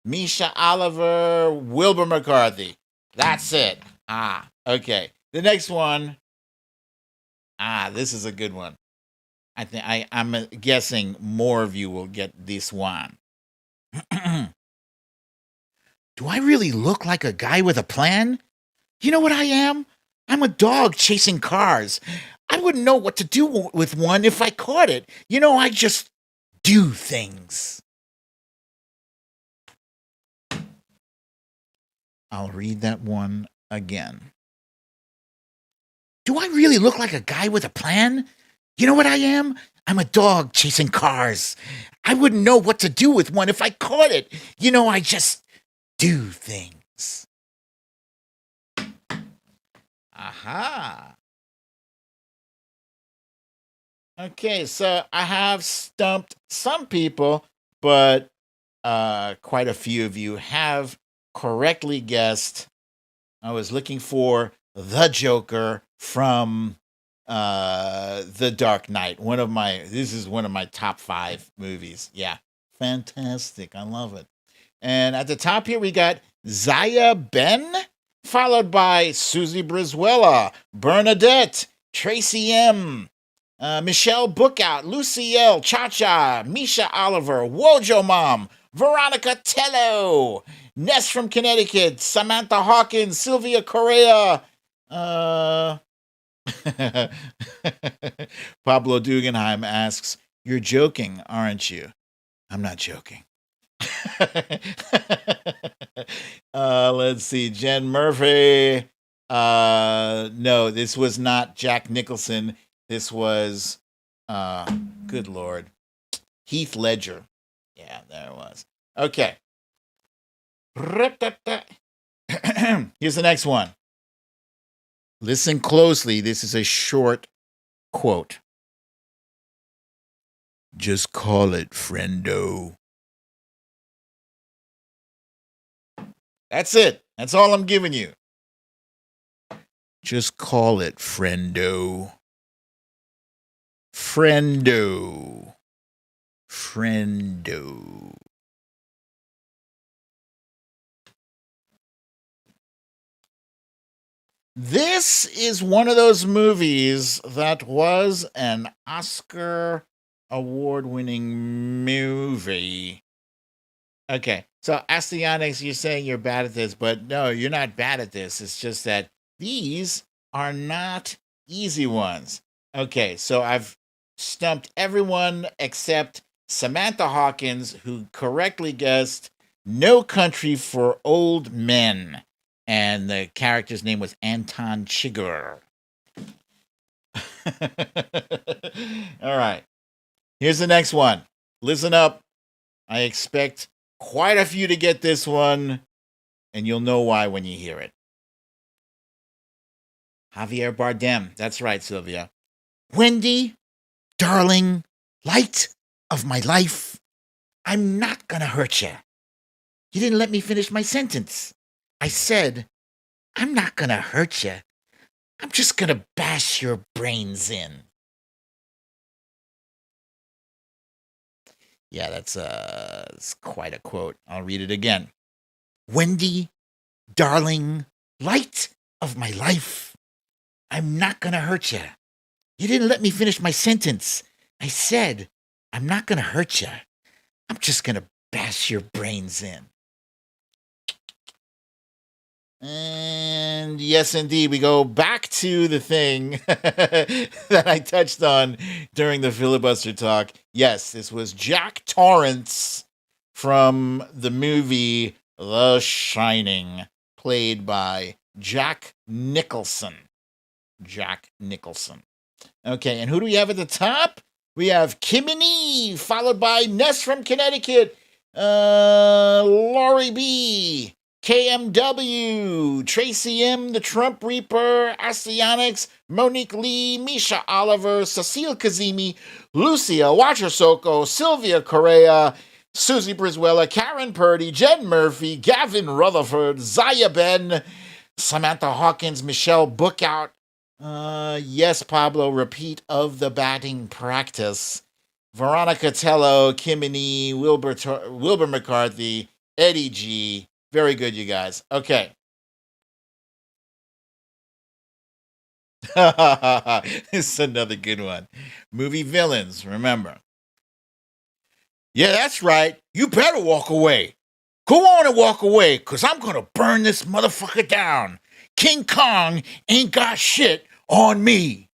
Misha Oliver. Wilbur McCarthy. That's it. Okay. The next one. This is a good one. I'm guessing more of you will get this one. Do I really look like a guy with a plan? You know what I am? I'm a dog chasing cars. I wouldn't know what to do with one if I caught it. I just do things. I'll read that one again. Do I really look like a guy with a plan? You know what I am? I'm a dog chasing cars. I wouldn't know what to do with one if I caught it. I just do things. Aha. Okay, so I have stumped some people, but quite a few of you have correctly guessed. I was looking for the Joker from The Dark Knight. This is one of my top 5 movies. Yeah, fantastic. I love it. And at the top here, we got Zaya Ben, followed by Susie Brizuela, Bernadette, Tracy M., Michelle Bookout, Lucy L., Cha-Cha, Misha Oliver, Wojo Mom, Veronica Tello, Ness from Connecticut, Samantha Hawkins, Sylvia Correa, Pablo Dugenheim asks, "You're joking, aren't you?" I'm not joking. Let's see. Jen Murphy. No, this was not Jack Nicholson. This was, good Lord, Heath Ledger. Yeah, there it was. Okay. Here's the next one. Listen closely. This is a short quote. Just call it, friendo. That's it. That's all I'm giving you. Just call it, friendo. Friendo. Friendo. This is one of those movies that was an Oscar award-winning movie. Okay, so Astyonics, you're saying you're bad at this, but no, you're not bad at this. It's just that these are not easy ones. Okay, so I've stumped everyone except Samantha Hawkins, who correctly guessed No Country for Old Men. And the character's name was Anton Chigurh. All right. Here's the next one. Listen up. I expect quite a few to get this one, and you'll know why when you hear it. Javier Bardem. That's right, Sylvia. Wendy, darling, light of my life, I'm not gonna hurt you. You didn't let me finish my sentence. I said, I'm not gonna hurt you. I'm just gonna bash your brains in. Yeah, that's quite a quote. I'll read it again. Wendy, darling, light of my life, I'm not gonna hurt you. You didn't let me finish my sentence. I said, I'm not gonna hurt you. I'm just gonna bash your brains in. And yes, indeed, we go back to the thing that I touched on during the filibuster talk. Yes, this was Jack Torrance from the movie The Shining, played by Jack Nicholson. Jack Nicholson. Okay, and who do we have at the top? We have Kimini, followed by Ness from Connecticut, Laurie B., KMW, Tracy M., The Trump Reaper, Astyonics, Monique Lee, Misha Oliver, Cecile Kazemi, Lucia Wachersoko, Sylvia Correa, Susie Brizuela, Karen Purdy, Jen Murphy, Gavin Rutherford, Zaya Ben, Samantha Hawkins, Michelle Bookout. Yes, Pablo, repeat of the batting practice. Veronica Tello, Kimini, Wilbur McCarthy, Eddie G. Very good, you guys. Okay. This is another good one. Movie villains, remember. Yeah, that's right. You better walk away. Go on and walk away, because I'm going to burn this motherfucker down. King Kong ain't got shit on me.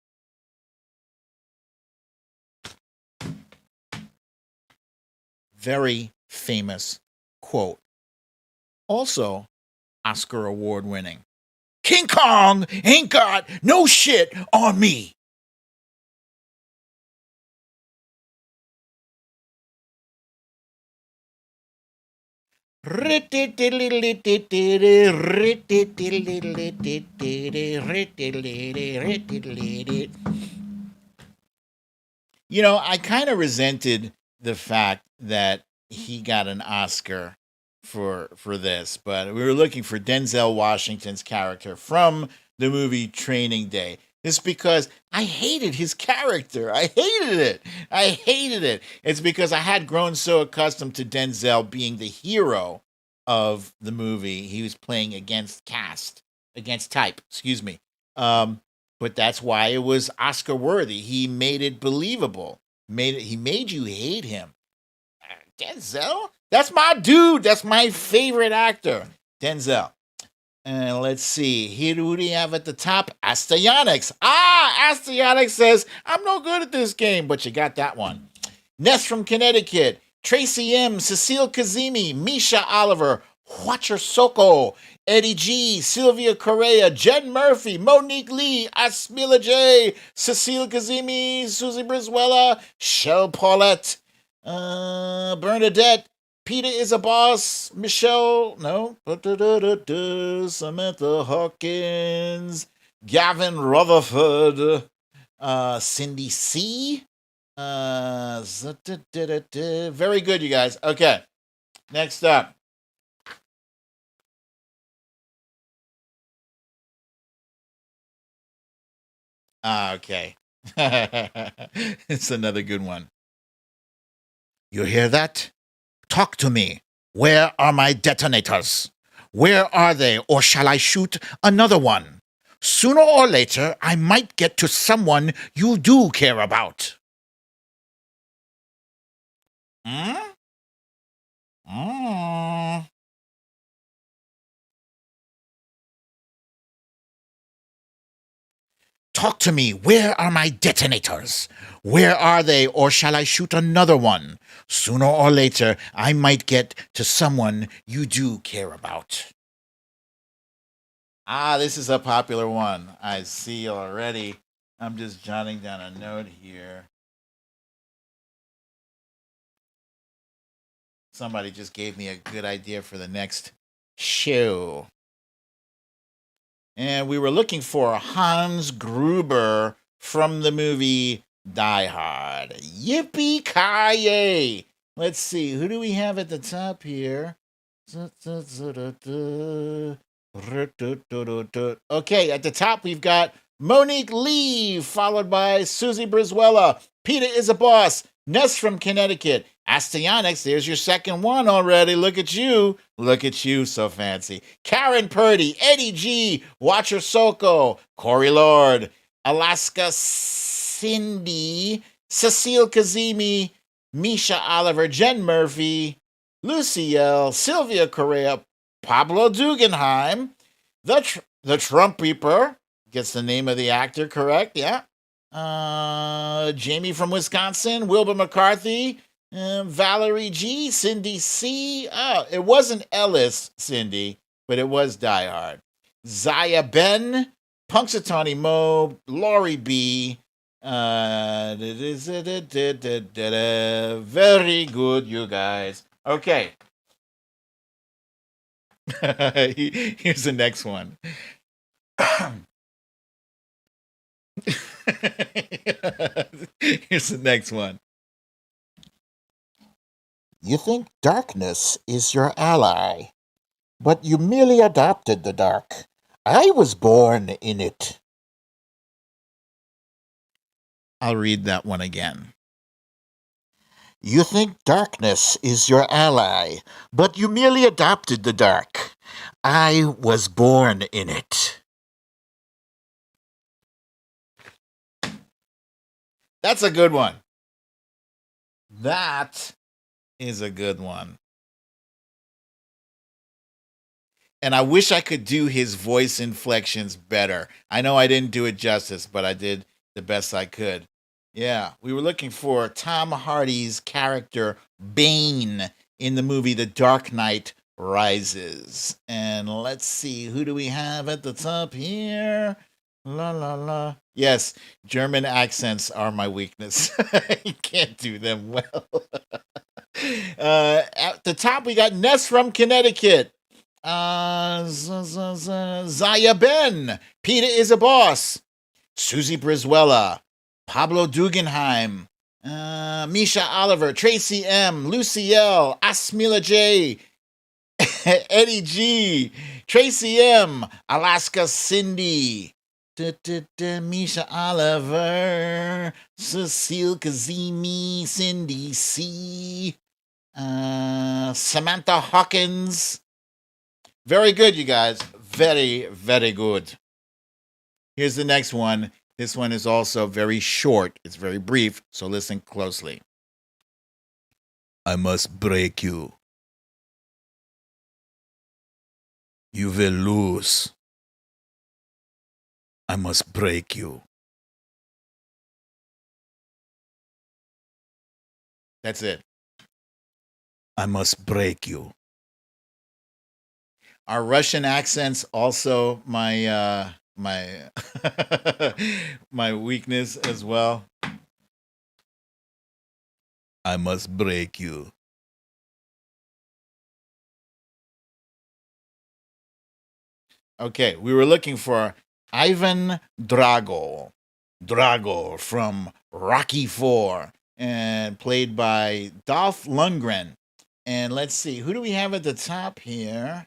Very famous quote. Also, Oscar award winning. King Kong ain't got no shit on me. You know, I kind of resented the fact that he got an Oscar for this, but we were looking for Denzel Washington's character from the movie Training Day. It's because I hated his character. I hated it. It's because I had grown so accustomed to Denzel being the hero of the movie. He was playing against type, excuse me. But that's why it was Oscar worthy. He made it believable. He made you hate him. Denzel? That's my dude. That's my favorite actor. Denzel. And let's see. Who do you have at the top? Astyonics. Astyonics says, I'm no good at this game, but you got that one. Ness from Connecticut. Tracy M., Cecile Kazemi, Misha Oliver, Watcher Soko, Eddie G., Sylvia Correa, Jen Murphy, Monique Lee, Asmila J., Cecile Kazemi, Susie Brizuela, Shell Paulette, Bernadette, Peter is a boss, Michelle, no, Samantha Hawkins, Gavin Rutherford, Cindy C., very good, you guys. Okay, next up. Okay. It's another good one. You hear that? Talk to me. Where are my detonators? Where are they, or shall I shoot another one? Sooner or later, I might get to someone you do care about. Hmm? Mm. Talk to me. Where are my detonators? Where are they, or shall I shoot another one? Sooner or later, I might get to someone you do care about. Ah, this is a popular one. I see already. I'm just jotting down a note here. Somebody just gave me a good idea for the next show. And we were looking for Hans Gruber from the movie Die Hard. Yippee-ki-yay! Let's see, who do we have at the top here? Okay, at the top we've got Monique Lee, followed by Susie Brizuela. Peter is a boss. Ness from Connecticut. Astyonics, there's your second one already. Look at you. Look at you, so fancy. Karen Purdy, Eddie G, Watcher Soko, Corey Lord, Alaska Cindy, Cecile Kazemi, Misha Oliver, Jen Murphy, Lucy L, Sylvia Correa, Pablo Dugenheim, the Trump Reaper, gets the name of the actor correct, yeah. Jamie from Wisconsin, Wilbur McCarthy, Valerie G, Cindy C. Oh, it wasn't Ellis, Cindy, but it was Die Hard. Zaya Ben, Punxsutawney Mo, Laurie B. Very good, you guys. Okay. Here's the next one. Here's the next one. You think darkness is your ally, but you merely adopted the dark. I was born in it. I'll read that one again. You think darkness is your ally, but you merely adopted the dark. I was born in it. That's a good one. That is a good one. And I wish I could do his voice inflections better. I know I didn't do it justice, but I did the best I could. Yeah, we were looking for Tom Hardy's character Bane in the movie The Dark Knight Rises. And let's see, who do we have at the top here? La la la. Yes, German accents are my weakness. I can't do them well. At the top, we got Ness from Connecticut. Zaya Ben. Peter is a boss. Susie Brizuela. Pablo Dugenheim. Misha Oliver. Tracy M. Lucy L. Asmila J. Eddie G. Tracy M. Alaska Cindy. Misha Oliver. Cecile Kazemi. Cindy C. Samantha Hawkins. Very good, you guys. Very, very good. Here's the next one. This one is also very short. It's very brief, so listen closely. I must break you. You will lose. I must break you. That's it. I must break you. Our Russian accents also my my weakness as well. I must break you. Okay, we were looking for Ivan Drago. Drago from Rocky IV, and played by Dolph Lundgren. And let's see, who do we have at the top here?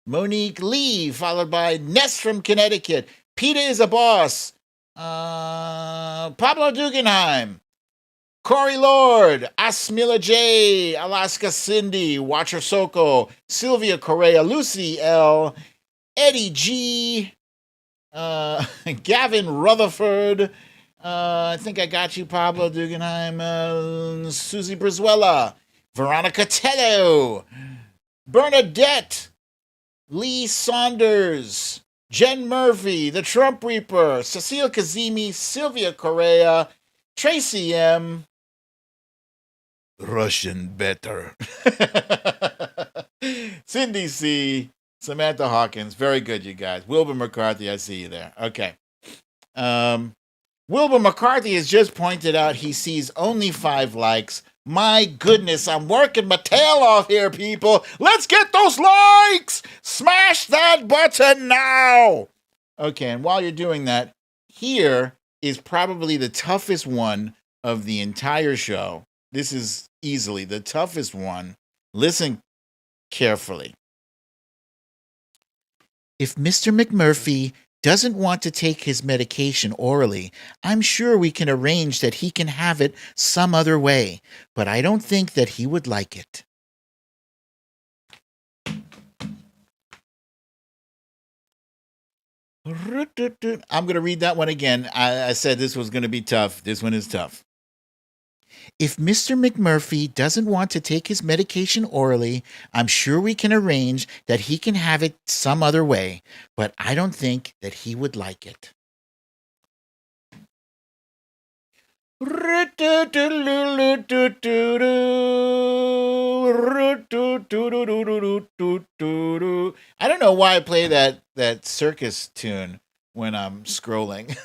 Monique Lee, followed by Ness from Connecticut. Peter is a boss. Pablo Guggenheim. Corey Lord, Asmila J, Alaska Cindy, Watcher Soko, Sylvia Correa, Lucy L, Eddie G, Gavin Rutherford, I think I got you, Pablo Guggenheim, Susie Brizuela, Veronica Tello, Bernadette, Lee Saunders, Jen Murphy, The Trump Reaper, Cecile Kazemi, Sylvia Correa, Tracy M, Russian better. Cindy C, Samantha Hawkins, very good, you guys. Wilbur McCarthy, I see you there. Okay. Wilbur McCarthy has just pointed out he sees only 5 likes. My goodness, I'm working my tail off here, people. Let's get those likes! Smash that button now! Okay, and while you're doing that, here is probably the toughest one of the entire show. This is easily the toughest one. Listen carefully. If Mr. McMurphy doesn't want to take his medication orally, I'm sure we can arrange that he can have it some other way, but I don't think that he would like it. I'm going to read that one again. I said this was going to be tough. This one is tough. If Mr. McMurphy doesn't want to take his medication orally, I'm sure we can arrange that he can have it some other way, but I don't think that he would like it. I don't know why I play that circus tune when I'm scrolling.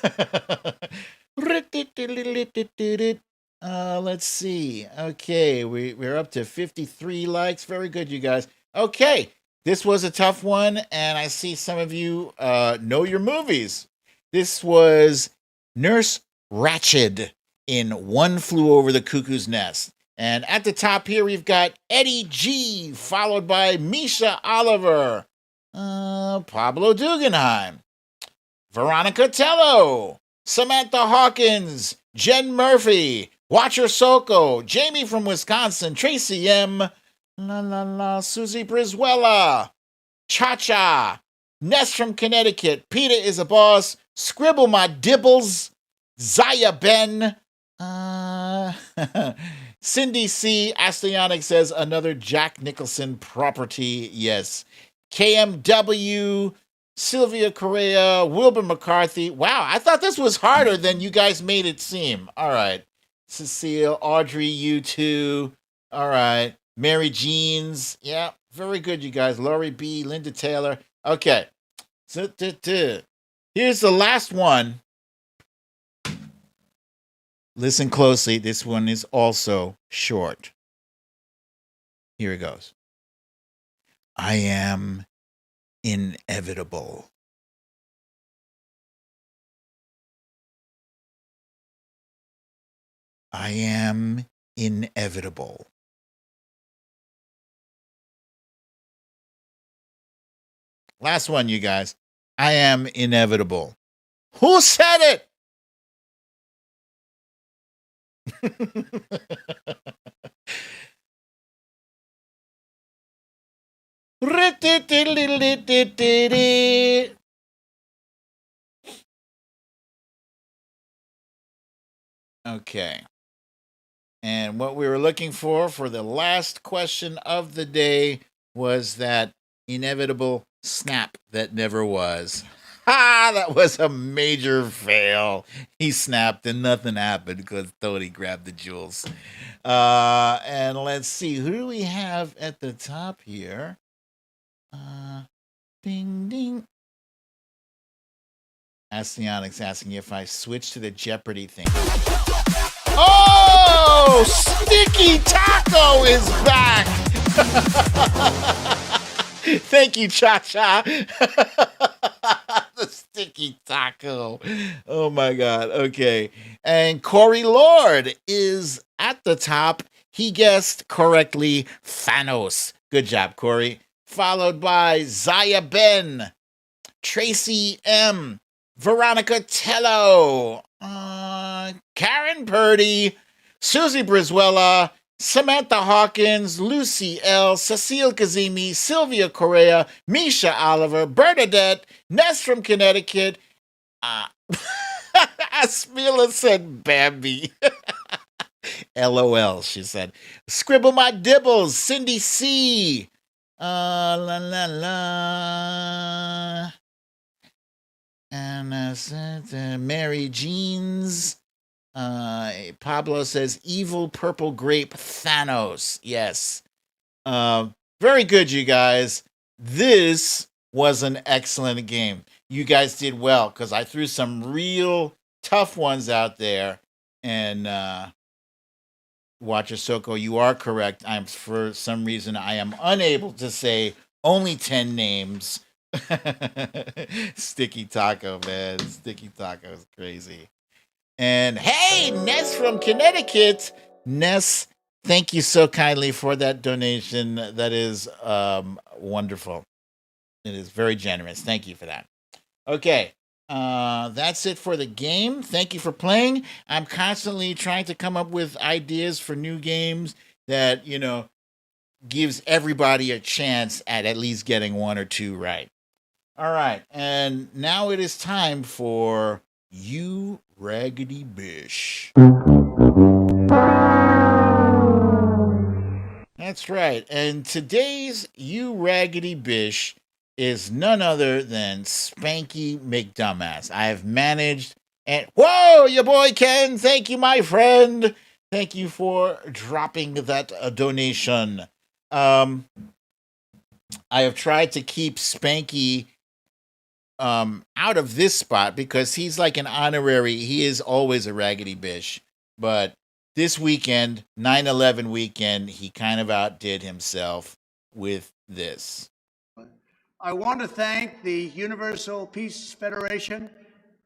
Let's see. Okay, we're up to 53 likes. Very good, you guys. Okay, this was a tough one, and I see some of you know your movies. This was Nurse Ratched in One Flew Over the Cuckoo's Nest. And at the top here, we've got Eddie G, followed by Misha Oliver, Pablo Guggenheim, Veronica Tello, Samantha Hawkins, Jen Murphy, Watcher Soko, Jamie from Wisconsin, Tracy M, Susie Brizuela, Cha-Cha, Ness from Connecticut, Peter is a boss, Scribble My Dibbles, Zaya Ben, Cindy C, Astyonic says another Jack Nicholson property, yes. KMW, Sylvia Correa, Wilbur McCarthy. Wow, I thought this was harder than you guys made it seem. All right. Cecile, Audrey, you two. All right. Mary Jeans. Yeah, very good, you guys. Laurie B, Linda Taylor. Okay. Here's the last one. Listen closely. This one is also short. Here it goes. I am inevitable. I am inevitable. Last one, you guys. I am inevitable. Who said it? Okay. And what we were looking for the last question of the day was that inevitable snap that never was. That was a major fail. He snapped and nothing happened because Tony grabbed the jewels. And let's see, who do we have at the top here? Ding, ding. Astyonics asking if I switch to the Jeopardy thing. Oh, Sticky Taco is back. Thank you, Cha-Cha. The Sticky Taco. Oh, my God. Okay. And Corey Lord is at the top. He guessed correctly Thanos. Good job, Corey. Followed by Zaya Ben, Tracy M., Veronica Tello, Karen Purdy, Susie Brizuela, Samantha Hawkins, Lucy L., Cecile Kazemi, Sylvia Correa, Misha Oliver, Bernadette, Ness from Connecticut. Asmila said Bambi. LOL, she said. Scribble My Dibbles, Cindy C. La la la. And Mary Jeans. Pablo says evil purple grape Thanos. Yes. Very good, you guys. This was an excellent game. You guys did well because I threw some real tough ones out there. And Watcher Soko, you are correct. For some reason I am unable to say only 10 names. Sticky Taco, man. Sticky Taco is crazy. And hey, Ness from Connecticut. Ness, thank you so kindly for that donation. That is wonderful. It is very generous. Thank you for that. Okay. That's it for the game. Thank you for playing. I'm constantly trying to come up with ideas for new games that, gives everybody a chance at least getting one or two right. All right. And now it is time for You Raggedy Bish. That's right. And today's You Raggedy Bish is none other than Spanky McDumbass. I have managed, and whoa, your boy Ken, thank you, my friend. Thank you for dropping that donation. I have tried to keep Spanky out of this spot because he's like an honorary, he is always a Raggedy Bish. But this weekend, 9/11 weekend, he kind of outdid himself with this. I want to thank the Universal Peace Federation,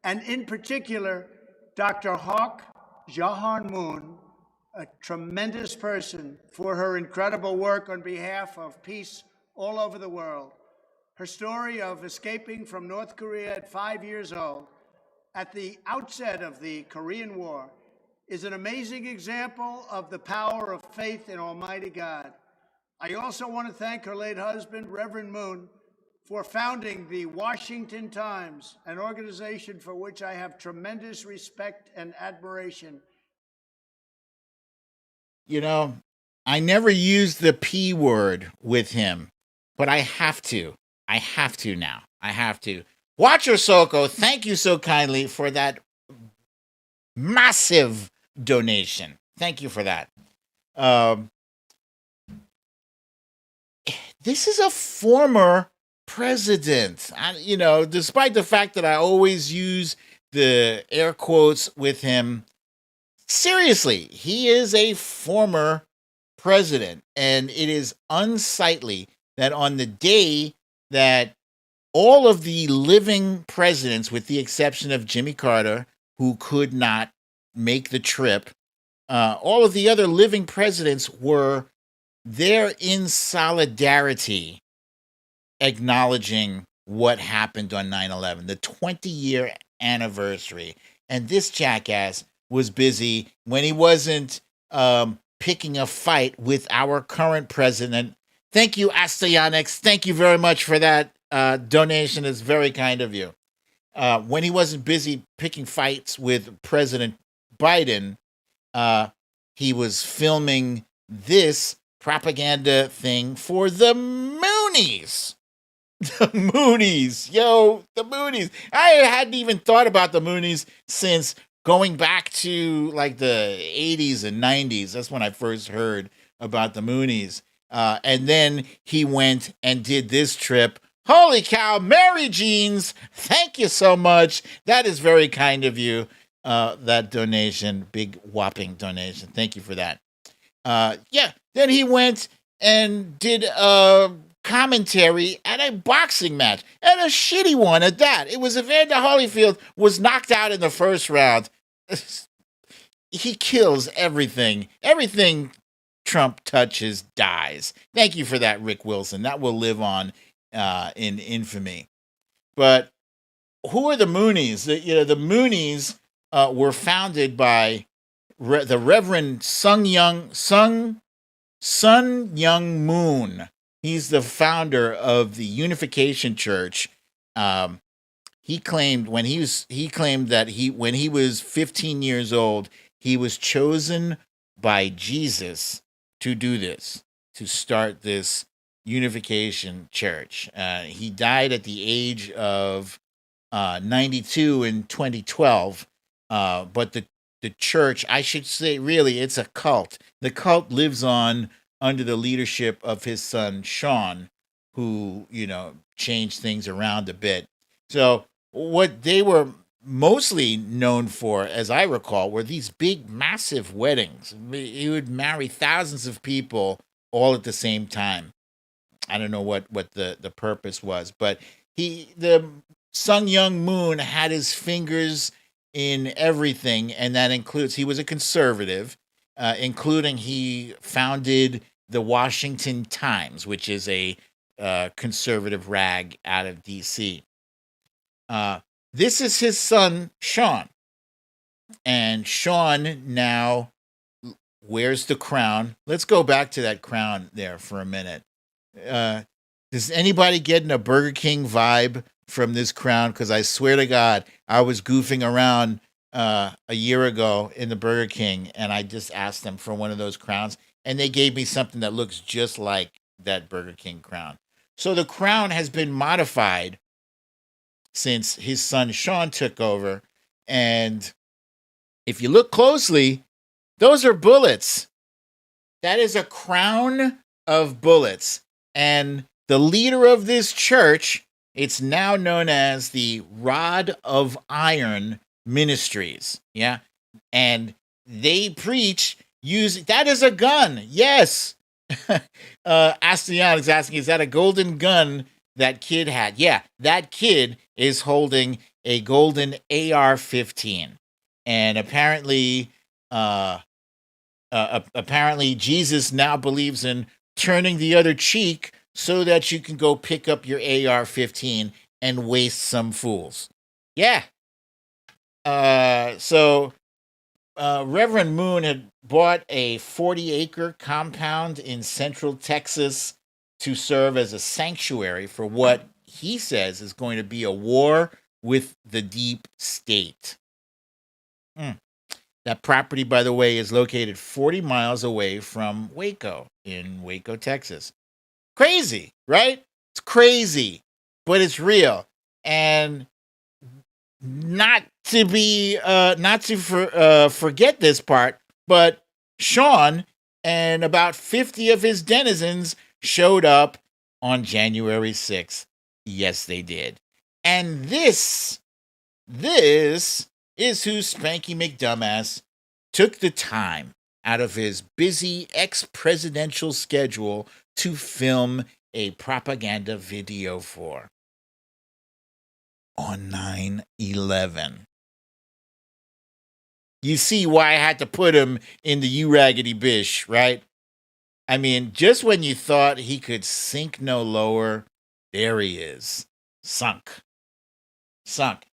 and in particular, Dr. Hawk Jahan Moon, a tremendous person, for her incredible work on behalf of peace all over the world. Her story of escaping from North Korea at 5 years old, at the outset of the Korean War, is an amazing example of the power of faith in Almighty God. I also want to thank her late husband, Reverend Moon, for founding the Washington Times, an organization for which I have tremendous respect and admiration. I never used the P word with him, but I have to. I have to now. I have to. Watcher Soko, thank you so kindly for that massive donation. Thank you for that. This is a former president. Despite the fact that I always use the air quotes with him, seriously, he is a former president. And it is unsightly that on the day that all of the living presidents, with the exception of Jimmy Carter, who could not make the trip, all of the other living presidents were there in solidarity, acknowledging what happened on 9/11, the 20-year anniversary. And this jackass was busy when he wasn't picking a fight with our current president. Thank you, Astyonics. Thank you very much for that donation. It's very kind of you. When he wasn't busy picking fights with President Biden, he was filming this propaganda thing for the Moonies. The Moonies. Yo, the Moonies. I hadn't even thought about the Moonies since going back to like the 80s and 90s. That's when I first heard about the Moonies. And then he went and did this trip. Holy cow, Mary Jeans. Thank you so much. That is very kind of you. That donation, big whopping donation. Thank you for that. Yeah, then he went and did a commentary at a boxing match, and a shitty one at that. It was Evander Holyfield was knocked out in the first round. He kills everything. Everything Trump touches dies. Thank you for that, Rick Wilson. That will live on in infamy. But who are the Moonies? The Moonies were founded by the Reverend Sun Young Moon. He's the founder of the Unification Church. He claimed when he was 15 years old, he was chosen by Jesus to do this, to start this Unification Church. He died at the age of 92 in 2012. But the church, I should say, really, it's a cult. The cult lives on under the leadership of his son, Sean, who, changed things around a bit. So what they were mostly known for, as I recall, were these big, massive weddings. He would marry thousands of people all at the same time. I don't know what the purpose was, but the Sun Young Moon had his fingers in everything, and that includes, he was a conservative, including he founded the Washington Times, which is a conservative rag out of D.C. This is his son, Sean. And Sean now wears the crown. Let's go back to that crown there for a minute. Is anybody getting a Burger King vibe from this crown? Because I swear to God, I was goofing around a year ago in the Burger King, and I just asked them for one of those crowns, and they gave me something that looks just like that Burger King crown. So the crown has been modified since his son Sean took over, and if you look closely, those are bullets. That is a crown of bullets. And the leader of this church, it's now known as the Rod of Iron Ministries. Yeah. And they preach that is a gun. Yes. Astian is asking, is that a golden gun that kid had? Yeah, that kid is holding a golden AR-15. And apparently Jesus now believes in turning the other cheek so that you can go pick up your AR-15 and waste some fools. Yeah. So Reverend Moon had bought a 40-acre compound in central Texas to serve as a sanctuary for what he says is going to be a war with the deep state. That property, by the way, is located 40 miles away from Waco in Waco, Texas. Crazy, right? It's crazy, but it's real. And not to forget this part, but Sean and about 50 of his denizens showed up on January 6th. Yes, they did. And this is who Spanky McDumbass took the time out of his busy ex-presidential schedule to film a propaganda video for on 9/11. You see why I had to put him in the You Raggedy Bish, right? I mean, just when you thought he could sink no lower, there he is. Sunk.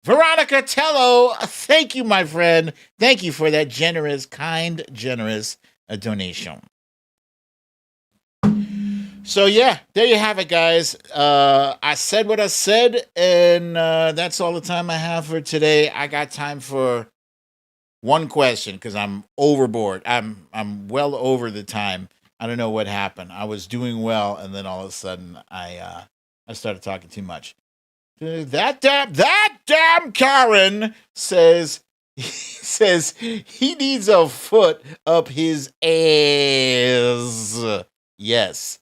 Veronica Tello, thank you, my friend. Thank you for that generous donation. So, yeah, there you have it, guys. I said what I said, and that's all the time I have for today. I got time for one question because I'm overboard. I'm well over the time. I don't know what happened. I was doing well, and then all of a sudden I I started talking too much. That damn Karen says he needs a foot up his ass. Yes.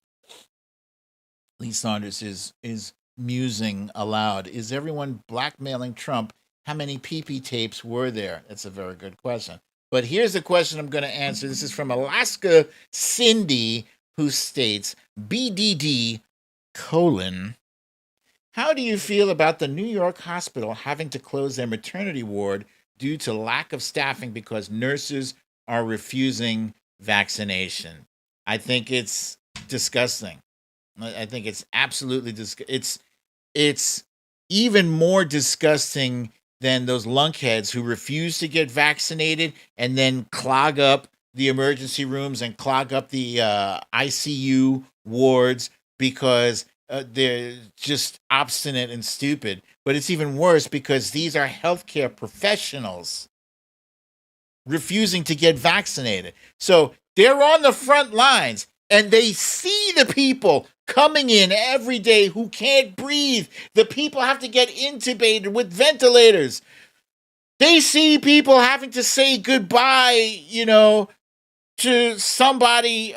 Lee Saunders is musing aloud. Is everyone blackmailing Trump? How many PP tapes were there? That's a very good question. But here's the question I'm going to answer. This is from Alaska Cindy, who states, BDD, how do you feel about the New York hospital having to close their maternity ward due to lack of staffing because nurses are refusing vaccination? I think it's disgusting. I think it's absolutely disgusting. It's even more disgusting than those lunkheads who refuse to get vaccinated and then clog up the emergency rooms and clog up the ICU wards because they're just obstinate and stupid. But it's even worse because these are healthcare professionals refusing to get vaccinated. So they're on the front lines and they see the people coming in every day who can't breathe. The people have to get intubated with ventilators. They see people having to say goodbye, to somebody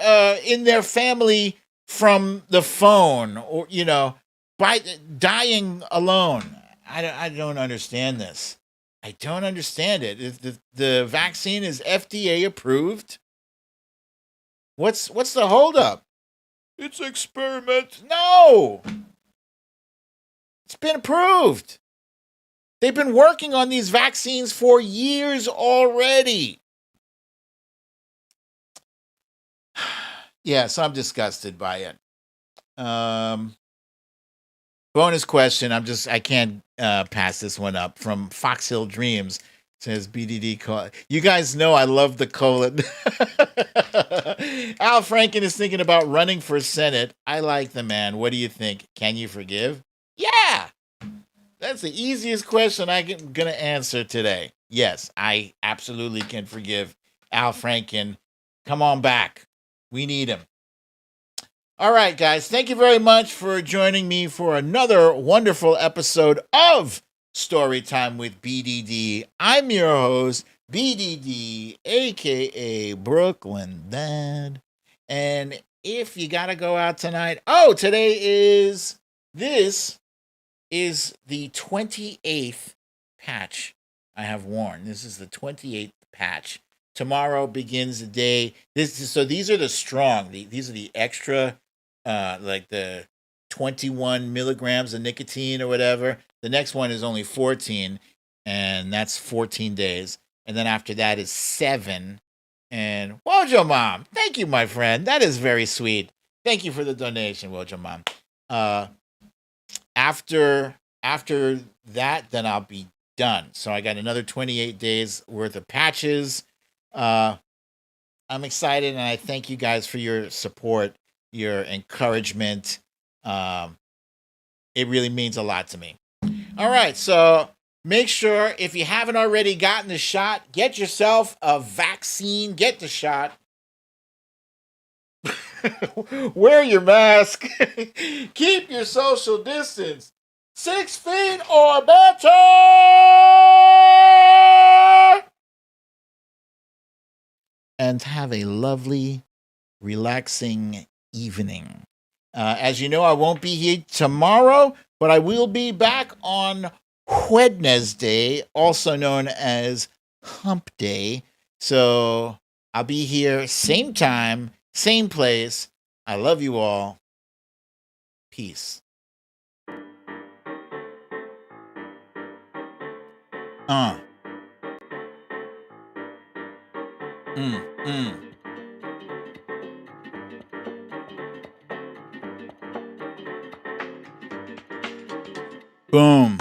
in their family from the phone, or by dying alone. I don't understand this. I don't understand it. The vaccine is FDA approved. What's the holdup? It's experiment. No, it's been approved. They've been working on these vaccines for years already. Yeah, so I'm disgusted by it. Bonus question. I can't pass this one up from Foxhill Dreams. Says BDD call. You guys know I love the colon. Al Franken is thinking about running for Senate. I like the man. What do you think? Can you forgive? Yeah. That's the easiest question I'm going to answer today. Yes, I absolutely can forgive Al Franken. Come on back. We need him. All right, guys. Thank you very much for joining me for another wonderful episode of Storytime with BDD. I'm your host, BDD, a.k.a. BrooklynDad. And if you got to go out tonight, this is the 28th patch I have worn. This is the 28th patch. Tomorrow begins the day. So these are the strong. These are the extra, like the 21 milligrams of nicotine or whatever. The next one is only 14, and that's 14 days. And then after that is 7. And Wojo Mom, thank you, my friend. That is very sweet. Thank you for the donation, Wojo Mom. After that, then I'll be done. So I got another 28 days worth of patches. I'm excited, and I thank you guys for your support, your encouragement. It really means a lot to me. All right, so make sure, if you haven't already gotten the shot, get yourself a vaccine. Get the shot. Wear your mask. Keep your social distance. 6 feet or better. And have a lovely, relaxing evening. As you know, I won't be here tomorrow, but I will be back on Wednesday, also known as Hump Day. So I'll be here same time, same place. I love you all. Peace. Boom.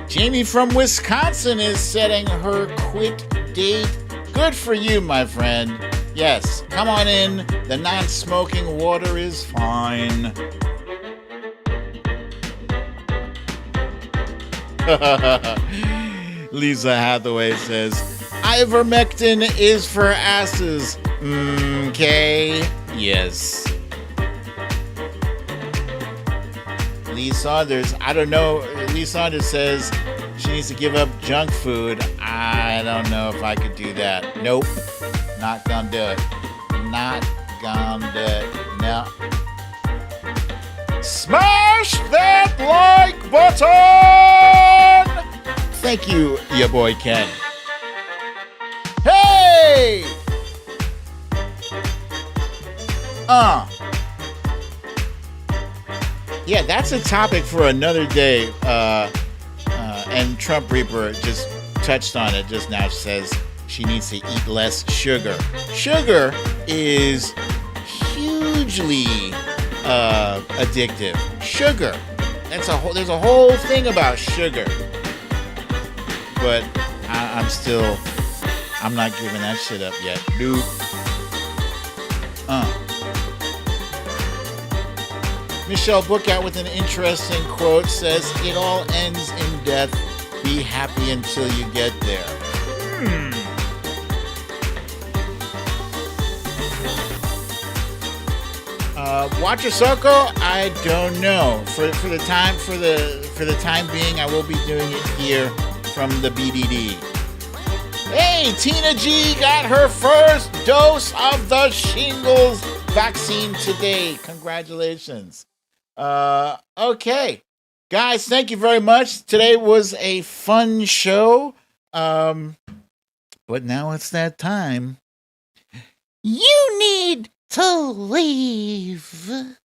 Jamie from Wisconsin is setting her quick date. Good for you, my friend. Yes, come on in. The non-smoking water is fine. Lisa Hathaway says, ivermectin is for asses. Okay. Yes. Lee Saunders, I don't know. Lee Saunders says she needs to give up junk food. I don't know if I could do that. Nope. Not gonna do it. Not gonna do it. No. Smash that like button! Thank you, your boy Ken. Hey! Yeah, that's a topic for another day. And Trump Reaper just touched on it just now. She says she needs to eat less sugar. Sugar is hugely addictive. Sugar. There's a whole thing about sugar. But I'm not giving that shit up yet. Nope. Michelle Bookout with an interesting quote says, "It all ends in death. Be happy until you get there." Watcher Soko, I don't know. For the time being, I will be doing it here from the BDD. Hey, Tina G got her first dose of the shingles vaccine today. Congratulations. Okay. Guys, thank you very much. Today was a fun show. But now it's that time. You need to leave.